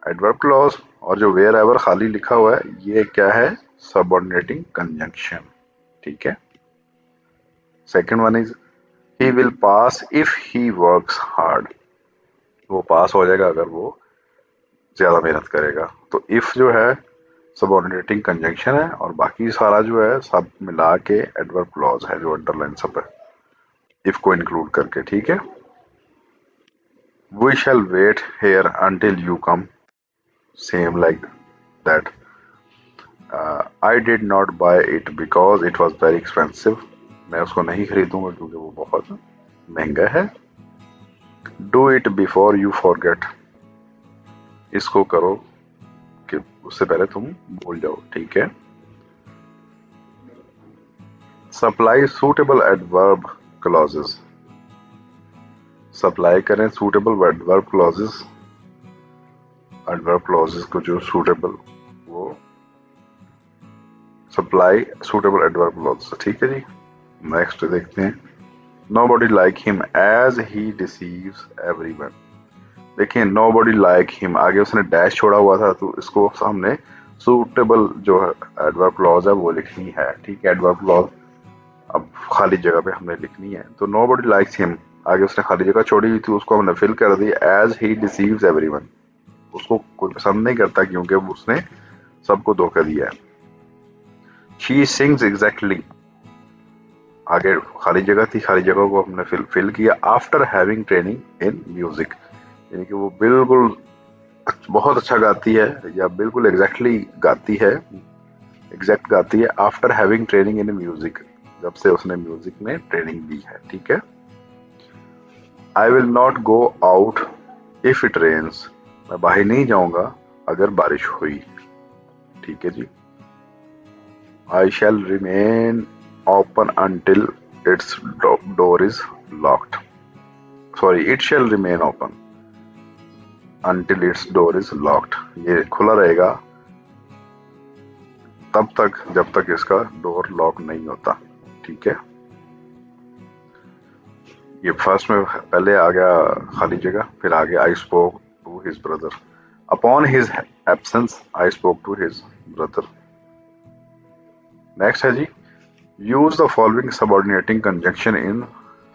एडवर्ब क्लॉज, और जो वेयर एवर खाली लिखा हुआ है ये क्या है? Subordinating conjunction. ठीक है। Second one is he will pass if he works hard. वो पास हो जाएगा अगर वो ज्यादा मेहनत करेगा। तो इफ जो है सबऑर्डिनेटिंग कंजंक्शन है और बाकी सारा जो है सब मिला के एडवर्ब क्लॉज है जो अंडरलाइन सब है इफ को इंक्लूड करके। ठीक है, we shall wait here until you come, same like that. I did not buy it because it was very expensive. मैं उसको नहीं खरीदूंगा क्योंकि वो बहुत महंगा है। Do it before you forget, इसको करो कि उससे पहले तुम भूल जाओ। ठीक है, supply suitable adverb clauses. Supply करें suitable adverb clauses, adverb clauses को जो सूटेबल वो सप्लाई सूटेबल एडवर्ब क्लॉजेस। ठीक है जी, नेक्स्ट देखते हैं। Nobody like him as he deceives everyone. देखिए नोबडी लाइक हिम आगे उसने डैश छोड़ा हुआ था तो इसको हमने सूटेबल जो एडवर्ब क्लॉज है वो लिखनी है। ठीक है, एडवर्ब क्लॉज अब खाली जगह पे हमने लिखनी है। तो नोबडी लाइक्स हिम आगे उसने खाली जगह छोड़ी हुई थी उसको हमने फिल कर दी एज ही डिसीव्स एवरीवन। उसको कोई पसंद नहीं करता क्योंकि उसने सबको धोखा दिया है। शी सिंग्स एग्जैक्टली आगे खाली जगह थी, खाली जगह को हमने फिल किया after having training in music, यानी कि वो बिल्कुल बहुत अच्छा गाती है या बिल्कुल एग्जैक्टली गाती है, एग्जैक्ट गाती है after having training in music, जब से उसने म्यूजिक में ट्रेनिंग ली है। ठीक है, I will not go out if it rains. मैं बाहर नहीं जाऊंगा अगर बारिश हुई। ठीक है जी। I shall remain open until its door is locked, sorry it shall remain open until its door is locked, ये खुला रहेगा तब तक जब तक इसका डोर लॉक नहीं होता, ठीक है। ये फर्स्ट में पहले आ गया खाली जगह, फिर आगे I spoke to his brother, upon his absence I spoke to his brother. Next है जी, use the following subordinating conjunction in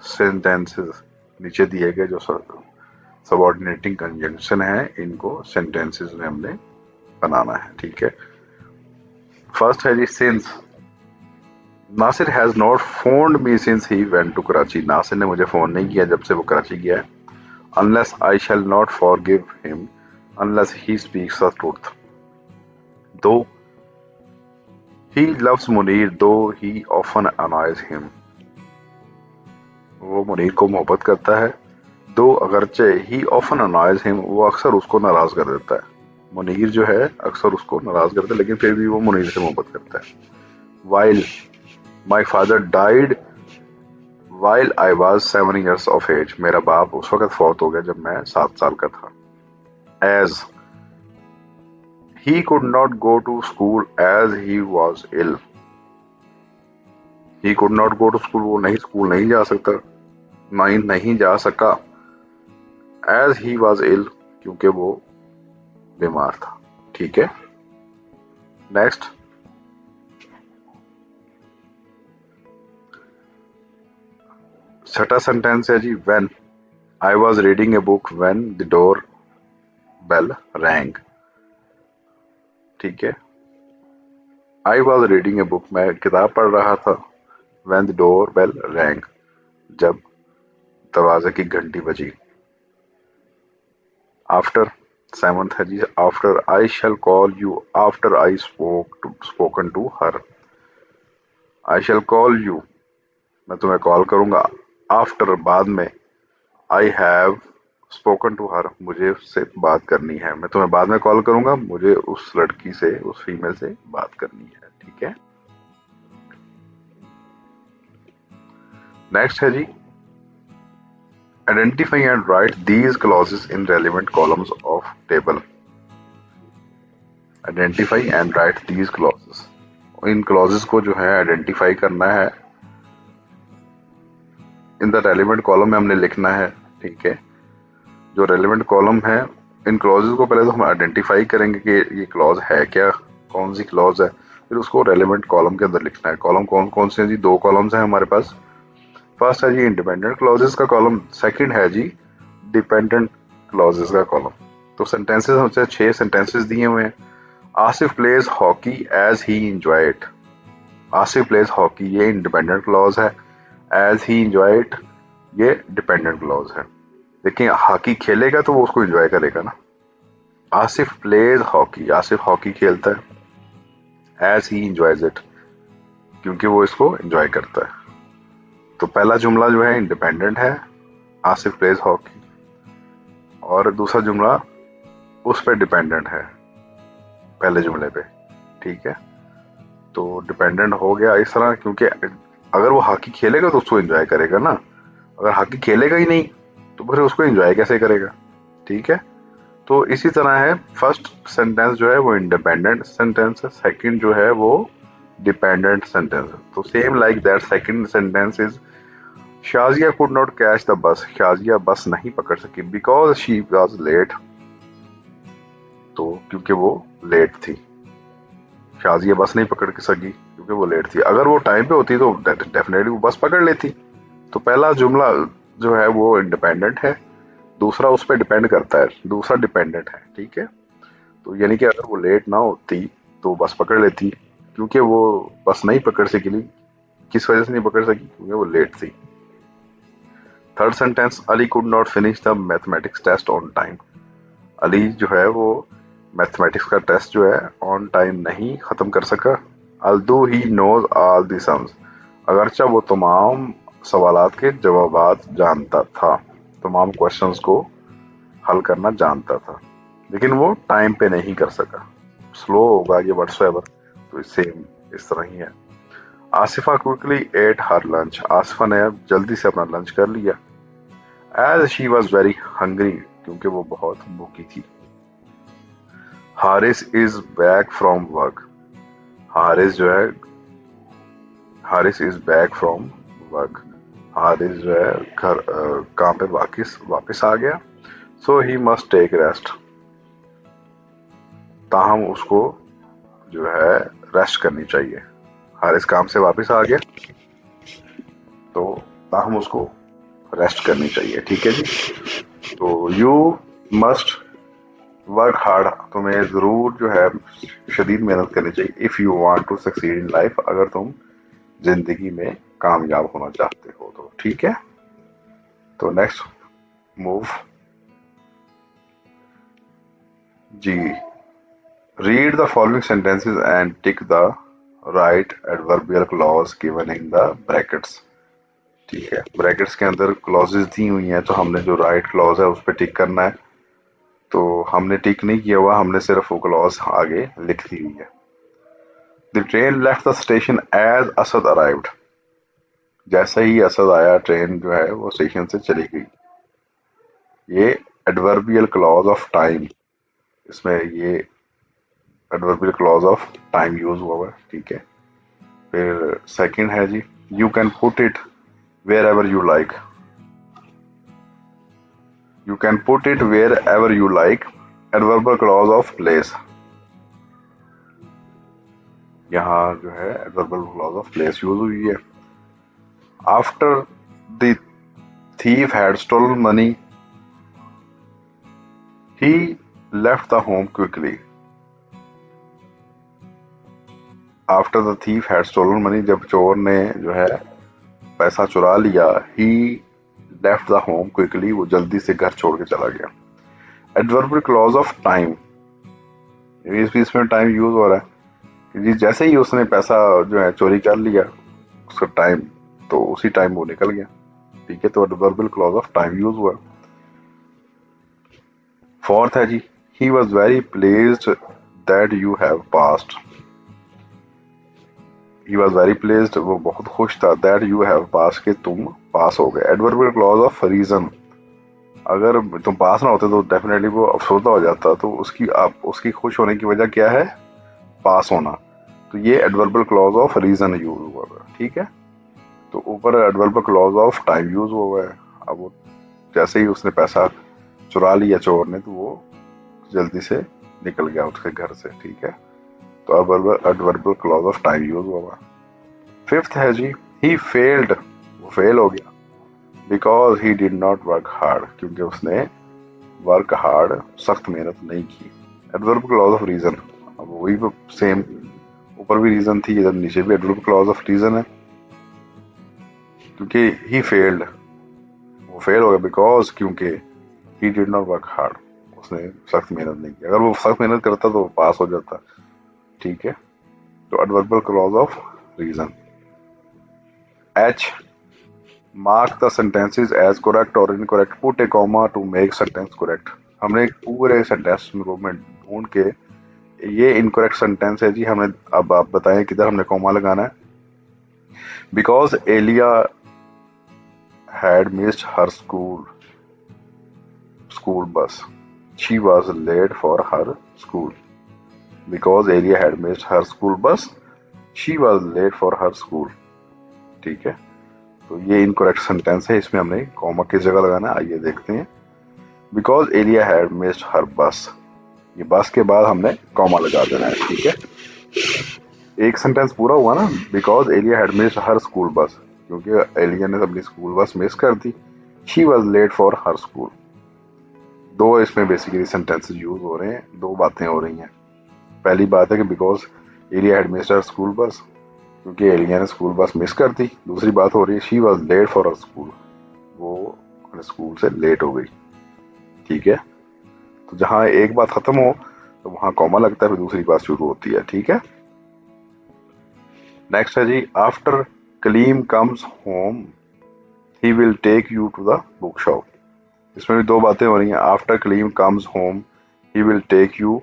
sentences, नीचे दिए गए जो सबऑर्डिनेटिंग कंजंक्शन है इनको सेंटेंसेस में हमने बनाना है, ठीक है। फर्स्ट है जी since, Nasir has not phoned me since he went to Karachi, Nasir ने मुझे फोन नहीं किया जब से वो कराची गया है। Unless I shall not forgive him unless he speaks the truth, दो ही लव्स मुनीर दो ही ऑफन अनॉयज हिम, वो मुनीर को मोहब्बत करता है, दो अगरचे ही ऑफन अनॉयज हिम, वो अक्सर उसको नाराज कर देता है। मुनीर जो है अक्सर उसको नाराज करता है लेकिन फिर भी वो मुनीर से मोहब्बत करता है। While my father died while I was 7 years of age, मेरा बाप उस वक्त फौत हो गया जब मैं 7 साल का था। As he could not go to school as he was ill, he could not go to school, वो नहीं स्कूल नहीं जा सकता, नहीं जा सका, as he was ill, क्योंकि वो बीमार था, ठीक है। नेक्स्ट, छठा सेंटेंस है जी, when I was reading a book when the door bell rang, ठीक है। I was reading a book, मैं किताब पढ़ रहा था, when the door bell rang, जब दरवाजे की घंटी बजी। आफ्टर, सेवंथ है जी, after I shall call you after I spoken to her, I shall call you, मैं तुम्हें कॉल करूंगा, आफ्टर बाद में, I have spoken to her, मुझे उससे बात करनी है, मैं तुम्हें बाद में कॉल करूंगा, मुझे उस लड़की से उस फीमेल से बात करनी है, ठीक है। नेक्स्ट है जी, identify and write these clauses in relevant columns of table, identify and write these clauses, इन क्लॉजेस को जो है आइडेंटिफाई करना है, इन द रेलिवेंट कॉलम में हमने लिखना है, ठीक है। जो रेलिवेंट कॉलम है इन क्लॉजेस को पहले तो हम आइडेंटिफाई करेंगे कि ये क्लॉज है क्या, कौन सी क्लॉज है, फिर उसको रेलिवेंट कॉलम के अंदर लिखना है। कॉलम कौन कौन से हैं जी, दो कॉलम्स हैं हमारे पास। फर्स्ट है जी इंडिपेंडेंट क्लॉजेस का कॉलम, सेकंड है जी डिपेंडेंट क्लॉजेस का कॉलम। तो सेंटेंसेस हमसे 6 सेंटेंसेस दिए हुए हैं। Asif plays hockey as he enjoy it, Asif plays hockey ये इंडिपेंडेंट क्लॉज है, एज ही एंजॉय इट ये डिपेंडेंट क्लॉज है। देखिए हॉकी खेलेगा तो वो उसको एंजॉय करेगा ना। Asif plays hockey, Asif hockey खेलता है, एज ही एंजॉयज इट क्योंकि वो इसको एंजॉय करता है। तो पहला जुमला जो है इंडिपेंडेंट है, आसिफ प्लेज हॉकी, और दूसरा जुमला उस पर डिपेंडेंट है पहले जुमले पे, ठीक है। तो डिपेंडेंट हो गया इस तरह, क्योंकि अगर वो हॉकी खेलेगा तो उसको एंजॉय करेगा ना, अगर हॉकी खेलेगा ही नहीं तो फिर उसको एंजॉय कैसे करेगा, ठीक है। तो इसी तरह है, फर्स्ट सेंटेंस जो है वो इंडिपेंडेंट सेंटेंस है, सेकंड जो है वो डिपेंडेंट सेंटेंस है। तो same like that second sentence is Shazia could not catch the bus, Shazia बस नहीं पकड़ सकी बिकॉज शी वाज लेट, तो क्योंकि वो लेट थी। शाजिया बस नहीं पकड़ सकी क्योंकि वो लेट थी, अगर वो टाइम पे होती तो डेफिनेटली वो बस पकड़ लेती। तो पहला जुमला जो है वो इंडिपेंडेंट है, दूसरा उस पर डिपेंड करता है, दूसरा डिपेंडेंट है, ठीक है। तो यानी कि अगर वो लेट ना होती तो बस पकड़ लेती, क्योंकि वो बस नहीं पकड़ सकी, किस वजह से नहीं पकड़ सकी, क्योंकि वो लेट थी। Third sentence, Ali could not finish the mathematics test on time, Ali जो है वो मैथमेटिक्स का टेस्ट जो है ऑन टाइम नहीं खत्म कर सका। Although he knows all the sums, अगरचा वो तमाम सवालात के जवाबात जानता था, तमाम क्वेश्चंस को हल करना जानता था, लेकिन वो टाइम पे नहीं कर सका। स्लो होगा ये व्हाट्सएवर, तो सेम इस तरह ही है। Asifa quickly ate her lunch, Asifa ने अब जल्दी से अपना लंच कर लिया। As she was very hungry, क्योंकि वो बहुत भूखी थी। Haris is back from work, Haris जो है, Haris is back from work, Haris जो है घर काम पे वापस वापस आ गया। So he must take rest, ताहम उसको जो है रेस्ट करनी चाहिए। हारिस काम से वापस आ गया तो ताहम उसको रेस्ट करनी चाहिए, ठीक है जी। तो यू मस्ट वर्क हार्ड, तुम्हें जरूर जो है शदीद मेहनत करनी चाहिए। If you want to succeed in life, अगर तुम जिंदगी में कामयाब होना चाहते हो तो, ठीक है। तो नेक्स्ट मूव जी, read the following sentences and tick the right adverbial clause given in the brackets, ठीक है। ब्रैकेट्स के अंदर क्लॉजेस दी हुई हैं, तो हमने जो राइट क्लॉज है उस पर टिक करना है। तो हमने टिक नहीं किया हुआ, हमने सिर्फ वो क्लॉज आगे लिख दी हुई है। The train left the station as Asad arrived, जैसे ही असद आया ट्रेन जो है वो स्टेशन से चली गई। ये एडवर्बियल क्लॉज ऑफ टाइम, इसमें ये adverbial clause of time use हुआ है, ठीक है। फिर सेकंड है जी, you can put it wherever you like, you can put it wherever you like, adverbial clause of place, यहाँ जो है adverbial clause of place use हुई है। After the thief had stolen money, he left the home quickly. After the thief had stolen money, जब चोर ने जो है पैसा चुरा लिया, he left the home quickly, वो जल्दी से घर छोड़ के चला गया। Adverbial clause of time, इसमें टाइम यूज हो रहा है कि जी जैसे ही उसने पैसा जो है चोरी कर लिया, उसका टाइम, तो उसी टाइम वो निकल गया, ठीक है। तो adverbial clause of time use हुआ। फोर्थ है जी, he was very pleased that you have passed, he was very pleased, वो बहुत खुश था, दैट यू हैव पास, के तुम पास हो गए। एडवर्बियल क्लॉज ऑफ रीजन, अगर तुम पास ना होते तो डेफिनेटली वो अफसरदा हो जाता, तो उसकी खुश होने की वजह क्या है, पास होना। तो ये adverbial clause of reason use हुआ है, ठीक है। तो ऊपर adverbial clause of time use हुआ है। अब वो जैसे ही उसने पैसा चुरा लिया चोर ने, तो वो जल्दी से निकल गया उसके घर से, ठीक है। तो adverbial clause of time use हुआ। फिफ्थ है जी, ही फेल्ड, वो फेल हो गया, because he did not work hard, क्योंकि उसने वर्क हार्ड, सख्त मेहनत नहीं की। एडवर्बियल क्लॉज ऑफ रीजन, अब वही सेम, ऊपर भी रीजन थी, इधर नीचे भी एडवर्बियल क्लॉज ऑफ रीजन है, क्योंकि ही फेल्ड, वो फेल हो गया, बिकॉज क्योंकि he did not work hard, उसने सख्त मेहनत नहीं की। अगर वो सख्त मेहनत करता तो पास हो जाता, ठीक है। तो adverbial clause of reason. H, mark the sentences as correct और incorrect, put a comma to make sentence correct. हमने पूरे सेंटेंस को में ढूंढ के, ये इनकरेक्ट सेंटेंस है जी, हमें अब आप बताएं किधर हमने कॉमा लगाना है। Because Elia had missed her school bus, she was late for her school. Because Elia had missed her school bus, she was late for her school, ठीक है। तो ये इनकरेक्ट सेंटेंस है, इसमें हमने कॉमा किस जगह लगाना है, आइए देखते हैं। बिकॉज एलिया हैड मिस्ड हर बस, ये बस के बाद हमने कॉमा लगा देना है, ठीक है। एक सेंटेंस पूरा हुआ ना, because Elia had missed her school bus, क्योंकि एलिया ने अपनी स्कूल बस मिस कर दी। She was late for her school, दो इसमें बेसिकली सेंटेंसेस यूज हो रहे हैं, दो बातें हो रही हैं। पहली बात है कि because Elia had missed her school bus, क्योंकि एलिया ने स्कूल बस मिस कर दी। दूसरी बात हो रही है, she was late for her school, वो अपने स्कूल से लेट हो गई, ठीक है। तो जहां एक बात खत्म हो तो वहां कॉमा लगता है, फिर दूसरी बात शुरू होती है, ठीक है। नेक्स्ट है जी, after Kaleem comes home he will take you to the book shop. इसमें भी दो बातें हो रही हैं। After Kaleem comes home he will take you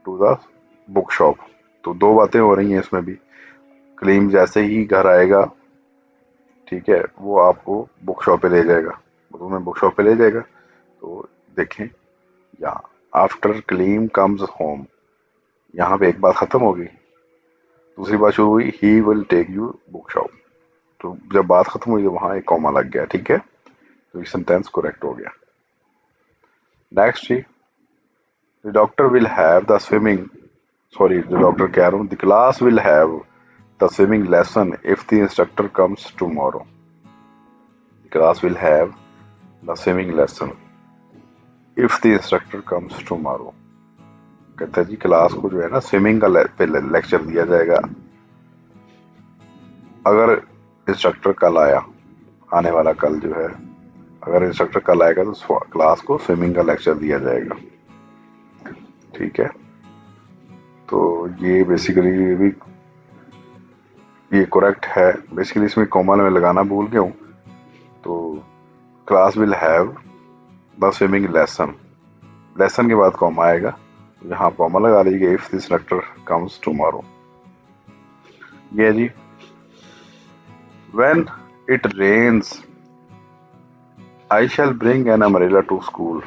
to the book shop. तो दो बातें हो रही हैं इसमें भी। कलीम जैसे ही घर आएगा, ठीक है, वो आपको बुक शॉप पे ले जाएगा, वो तुम्हें बुक शॉप पे ले जाएगा। तो देखें यहाँ, आफ्टर कलीम कम्स होम, यहाँ पे एक बात खत्म हो गई, दूसरी बात शुरू हुई, he will take you book shop. तो जब बात खत्म हुई तो वहां एक कॉमा लग गया, ठीक है, तो ये सेंटेंस करेक्ट हो गया। Next he, the doctor will have the swimming, sorry the doctor कह रहा हूँ, the class will have the swimming lesson if the instructor comes tomorrow. The class will have the swimming lesson if the instructor comes tomorrow. कहता है जी class को जो है ना swimming का लेक्चर दिया जाएगा अगर इंस्ट्रक्टर कल आया, आने वाला कल जो है, अगर इंस्ट्रक्टर कल आएगा तो क्लास को स्विमिंग का लेक्चर दिया जाएगा, ठीक है। तो ये बेसिकली भी ये करेक्ट है। बेसिकली इसमें कॉमा में लगाना भूल गया हूँ। तो class will have the swimming lesson, lesson के बाद कॉमा आएगा, यहाँ कॉमा लगा लीजिए if the instructor comes tomorrow. ये जी, when it rains I shall bring an umbrella to school.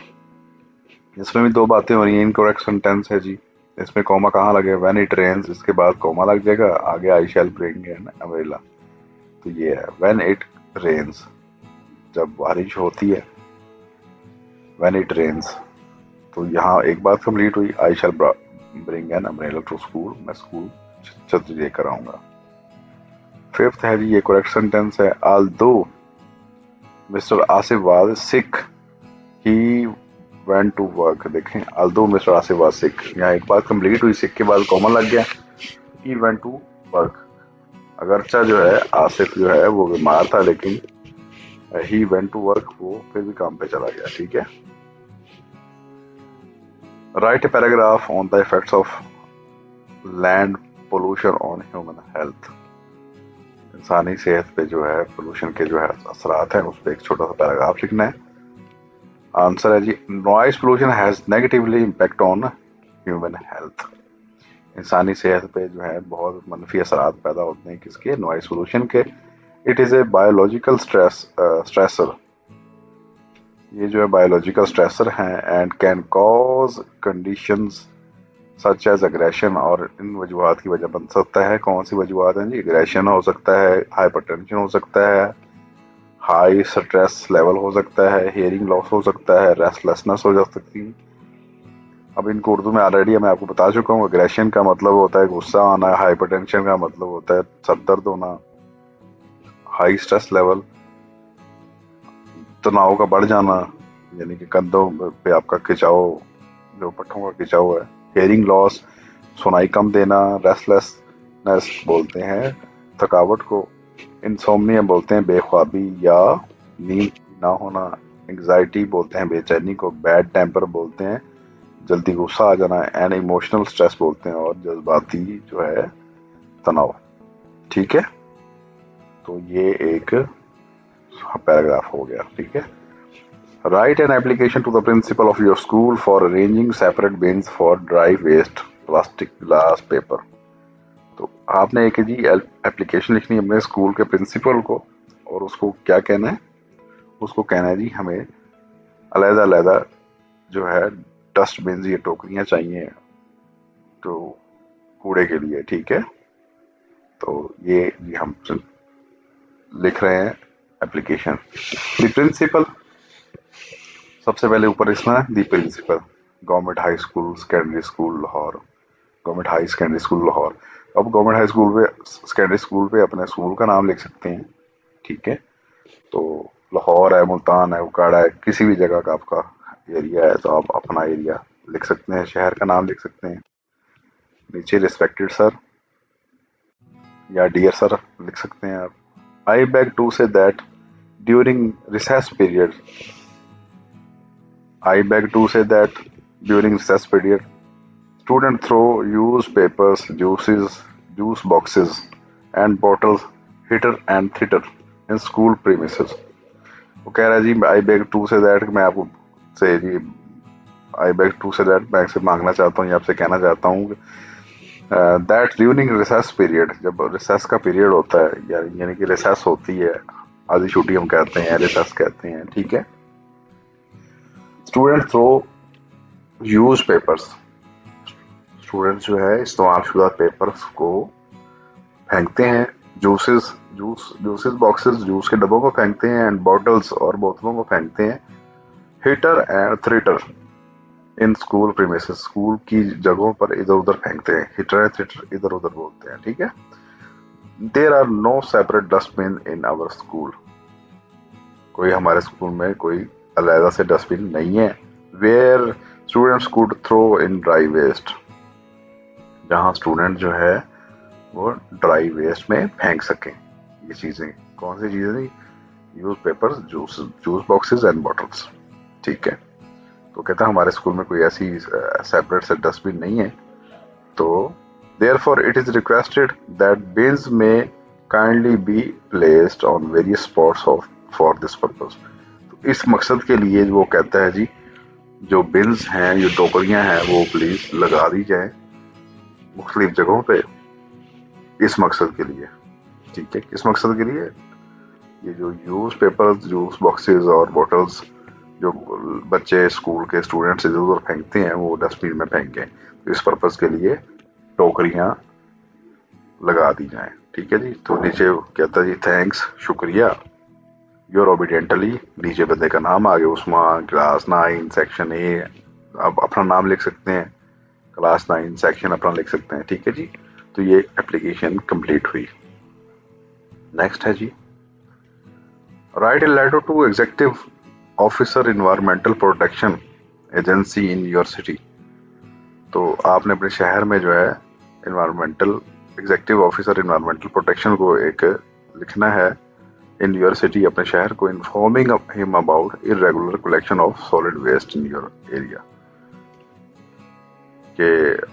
इसमें भी दो बातें हो रही हैं, इनकरेक्ट सेंटेंस है जी। इसमें कॉमा कहाँ लगे, व्हेन इट रेन्स, इसके बाद कॉमा लग जाएगा, आगे आई शैल ब्रिंग एन अम्ब्रेला। तो ये है व्हेन इट रेन्स, जब बारिश होती है, व्हेन इट रेन्स। तो यहाँ एक बात कंप्लीट हुई, I shall bring an umbrella to school, मैं स्कूल छतरी लेकर आऊंगा। फिफ्थ है जी, ये करेक्ट सेंटेंस है, although mister Asif was sick he went to work. देखें, although mister Asif was sick, यहाँ एक बात कंप्लीट हुई, सिक के बाद कॉमा लग गया, ही वेंट टू वर्क। अगरचा जो है आसिफ जो है वो बीमार था, लेकिन ही वेंट टू वर्क, वो फिर भी काम पे चला गया, ठीक है। Right a paragraph on the effects of land pollution on human health. इंसानी सेहत पे जो है पोल्यूशन के जो है असरात हैं, उस पर एक छोटा सा पैराग्राफ लिखना है। आंसर है जी, noise pollution has negatively impact on human health. इंसानी सेहत पे जो है बहुत मनफी असरात पैदा होते हैं, किसके, नॉइज पोल्यूशन के। It is a biological stressor, ये जो है बायोलॉजिकल स्ट्रेसर हैं, and can cause conditions such as aggression, और इन वजूहत की वजह बन सकता है। कौन सी वजूहत हैं जी, एग्रेशन हो सकता है, हाइपरटेंशन हो सकता है, हाई स्ट्रेस लेवल हो सकता है, हियरिंग लॉस हो सकता है, रेस्टलेसनेस हो जा सकती है। अब इनको उर्दू में ऑलरेडी मैं आपको बता चुका हूँ। एग्रेशन का मतलब होता है गुस्सा आना, हाइपरटेंशन का मतलब होता है सर दर्द होना, हाई स्ट्रेस लेवल तनाव का बढ़ जाना, यानी कि कंधों पे आपका खिंचाव, जो पट्टों का खिंचाव है, हियरिंग लॉस, सुनाई कम देना, रेस्टलेसनेस बोलते हैं थकावट को, इंसोम्निया बोलते हैं बेख्वाबी या नींद ना होना, एंग्जाइटी बोलते हैं बेचैनी को, बैड टेम्पर बोलते हैं जल्दी गुस्सा आ जाना, एंड इमोशनल स्ट्रेस बोलते हैं, और जज्बाती जो है तनाव, ठीक है। तो ये एक पैराग्राफ हो गया, ठीक है। Write an application to the principal of your school for arranging separate bins for dry waste, plastic, glass, paper. तो आपने एक जी एप्लीकेशन लिखनी है अपने स्कूल के प्रिंसिपल को, और उसको क्या कहना है, उसको कहना है जी हमें अलग अलग जो है डस्टबिन, ये टोकरियां चाहिए तो कूड़े के लिए, ठीक है। तो ये हम लिख रहे हैं एप्लीकेशन। द प्रिंसिपल, सबसे पहले ऊपर लिखना है the principal, government high school secondary school Lahore, government high secondary school Lahore. अब गवर्नमेंट हाई स्कूल पे, सेकेंडरी स्कूल पे अपने स्कूल का नाम लिख सकते हैं, ठीक है। तो लाहौर है, मुल्तान है, उकाड़ा है, किसी भी जगह का आपका एरिया है तो आप अपना एरिया लिख सकते हैं, शहर का नाम लिख सकते हैं। नीचे रिस्पेक्टेड सर या डियर सर लिख सकते हैं आप। I beg to say that during recess period, I beg to say that during recess period, students throw used papers, juice boxes, and bottles hitter and thither in school premises. वो कह रहा है जी I beg to say that, मैं आपको से जी I beg to say that मैं आपसे मांगना चाहता हूँ या आपसे कहना चाहता हूँ दैट ड्यूरिंग रिसेस पीरियड, जब रिसेस का पीरियड होता है यानी कि रिसेस होती है, आधी छुट्टी हम कहते हैं, रिसेस कहते हैं, ठीक है। Student throw use papers, student जो है इस्तेमाल शुदा पेपर्स को फेंकते हैं, जूसेस बॉक्सेस, जूस के डब्बों को फेंकते हैं, एंड बॉटल्स और बोतलों को फेंकते हैं, hither and thither in school premises, school की जगहों पर इधर उधर फेंकते हैं, हिटर एंड थ्रिटर इधर उधर बोलते हैं, ठीक है। There are no separate dustbin in our school, कोई हमारे स्कूल में कोई अलग से डस्टबिन नहीं है। Where students could throw in dry waste, जहाँ स्टूडेंट जो है वो ड्राई वेस्ट में फेंक सकें ये चीजें। कौन सी चीजें? Use papers, juice boxes and bottles, ठीक है। तो कहता है हमारे स्कूल में कोई ऐसी सेपरेट से डस्टबिन नहीं है, तो therefore it is requested that bins may kindly be placed on various spots of for this purpose. तो इस मकसद के लिए वो कहता है जी, जो बिन्स हैं, जो टोकरियां हैं, वो प्लीज लगा दी जाए मुख्तलिफ जगहों पे इस मकसद के लिए, ठीक है। किस मकसद के लिए? ये जो यूज पेपर्स, जूस बॉक्सेस और बॉटल्स जो बच्चे स्कूल के स्टूडेंट्स इधर उधर फेंकते हैं, वो डस्टबिन में फेंकें, तो इस पर्पज के लिए टोकरियां लगा दी जाएं, ठीक है जी। तो नीचे कहता है जी थैंक्स, शुक्रिया, योर ओबिडेंटली, नीचे बंदे का नाम आ गया, उस्मान, क्लास 9 सेक्शन ए, आप अपना नाम लिख सकते हैं, क्लास 9 सेक्शन अपना लिख सकते हैं, ठीक है जी। तो ये एप्लीकेशन कंप्लीट हुई। नेक्स्ट है जी, write a letter to executive officer environmental protection agency in your city. तो आपने अपने शहर में जो है environmental executive officer environmental protection को एक लिखना है इन योर सिटी, अपने शहर को, informing him about irregular collection of solid waste in your area, कि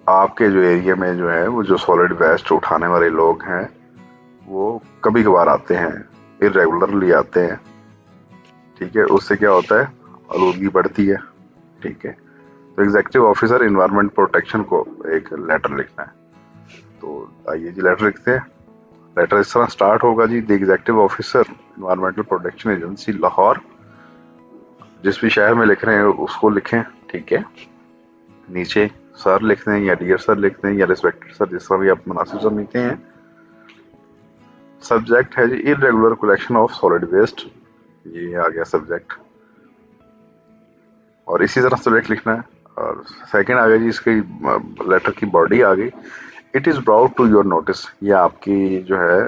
आपके जो एरिया में जो है वो जो सॉलिड वेस्ट उठाने वाले लोग हैं वो कभी कभार आते हैं, इरेगुलरली आते हैं, ठीक है। उससे क्या होता है? आलूदगी बढ़ती है, ठीक है। तो एग्जीक्यूटिव ऑफिसर इन्वायरमेंट प्रोटेक्शन को एक लेटर लिखना है। तो आइए जी लेटर लिखते हैं। लेटर इस तरह स्टार्ट होगा जी, the executive officer environmental protection agency Lahore, जिस भी शहर में लिख रहे हैं उसको लिखें, ठीक है। नीचे सर लिखते हैं या डियर सर लिखते हैं या रिस्पेक्टेड सर, जिस तरह भी आप मुनासिब समझते हैं। सब्जेक्ट है जी irregular collection of solid waste, ये आ गया सब्जेक्ट, और इसी तरह सब्जेक्ट लिखना है। और सेकंड आ गया जी इसकी लेटर की बॉडी आ गई, it is brought to your notice, ये आपकी जो है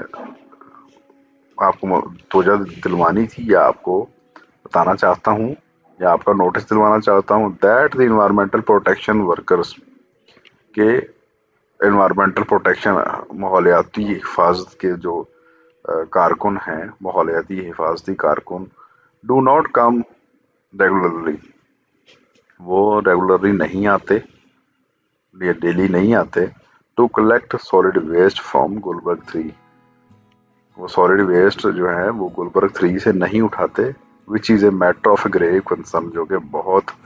आपको तोजा दिलवानी थी या आपको बताना चाहता हूँ या आपका नोटिस दिलवाना चाहता हूँ, that the environmental protection workers, के इन्वायरमेंटल प्रोटेक्शन माहौलियाती हिफाजत के जो कारकुन हैं, माहौलियाती हिफाजती कारकुन, डू नॉट कम रेगुलरली, वो रेगुलरली नहीं आते, ये डेली नहीं आते, to collect solid waste from Gulberg 3, वो सॉलिड वेस्ट जो है वो गुलबर्ग 3 से नहीं उठाते, which is a matter of grave concern, जो कि बहुत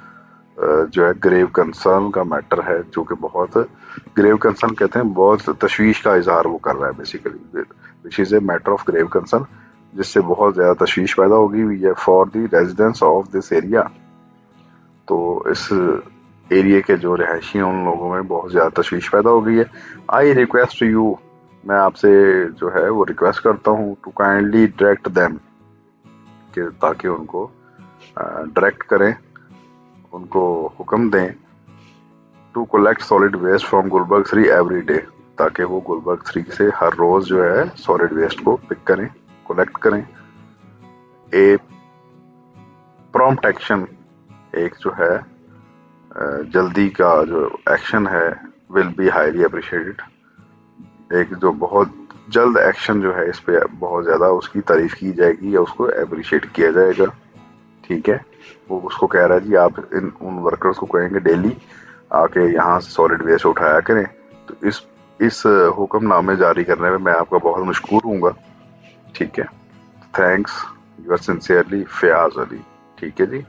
जो है ग्रेव कंसर्न का मैटर है, जो कि बहुत ग्रेव कंसर्न कहते हैं, बहुत तशवीश का इजहार वो कर रहा है basically, which is a matter of grave concern, जिससे बहुत ज़्यादा तशवीश पैदा होगी हुई है, for the residents of this area, तो इस एरिया के जो रहायशी हैं उन लोगों में बहुत ज़्यादा तशवीश पैदा हो गई है। आई रिक्वेस्ट यू, मैं आपसे जो है वो रिक्वेस्ट करता हूँ, टू काइंडली डायरेक्ट देम, कि ताकि उनको डायरेक्ट करें, उनको हुक्म दें, to collect solid waste from Gulberg 3 every day, ताकि वो गुलबर्ग 3 से हर रोज़ जो है सॉलिड वेस्ट को पिक करें, कलेक्ट करें। ए प्रॉम्प्ट एक्शन, एक जो है जल्दी का जो एक्शन है, विल बी हाईली अप्रिशिएटेड, एक जो बहुत जल्द एक्शन जो है इस पे बहुत ज़्यादा उसकी तारीफ की जाएगी या उसको अप्रिशिएट किया जाएगा, ठीक है। वो उसको कह रहा है जी आप उन वर्कर्स को कहेंगे डेली आके यहाँ से सॉलिड वेस्ट उठाया करें, तो इस हुक्मनामे जारी करने में मैं आपका बहुत मशकूर हूँगा, ठीक है। Thanks, you are sincerely Fayaz Ali, ठीक है जी।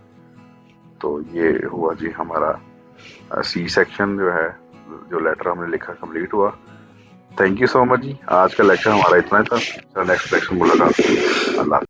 तो ये हुआ जी हमारा सी सेक्शन जो है जो लेटर हमने लिखा कंप्लीट हुआ। थैंक यू सो मच जी। आज का लेक्चर हमारा इतना ही था। नेक्स्ट लेक्चर मुलाकात। अल्लाह।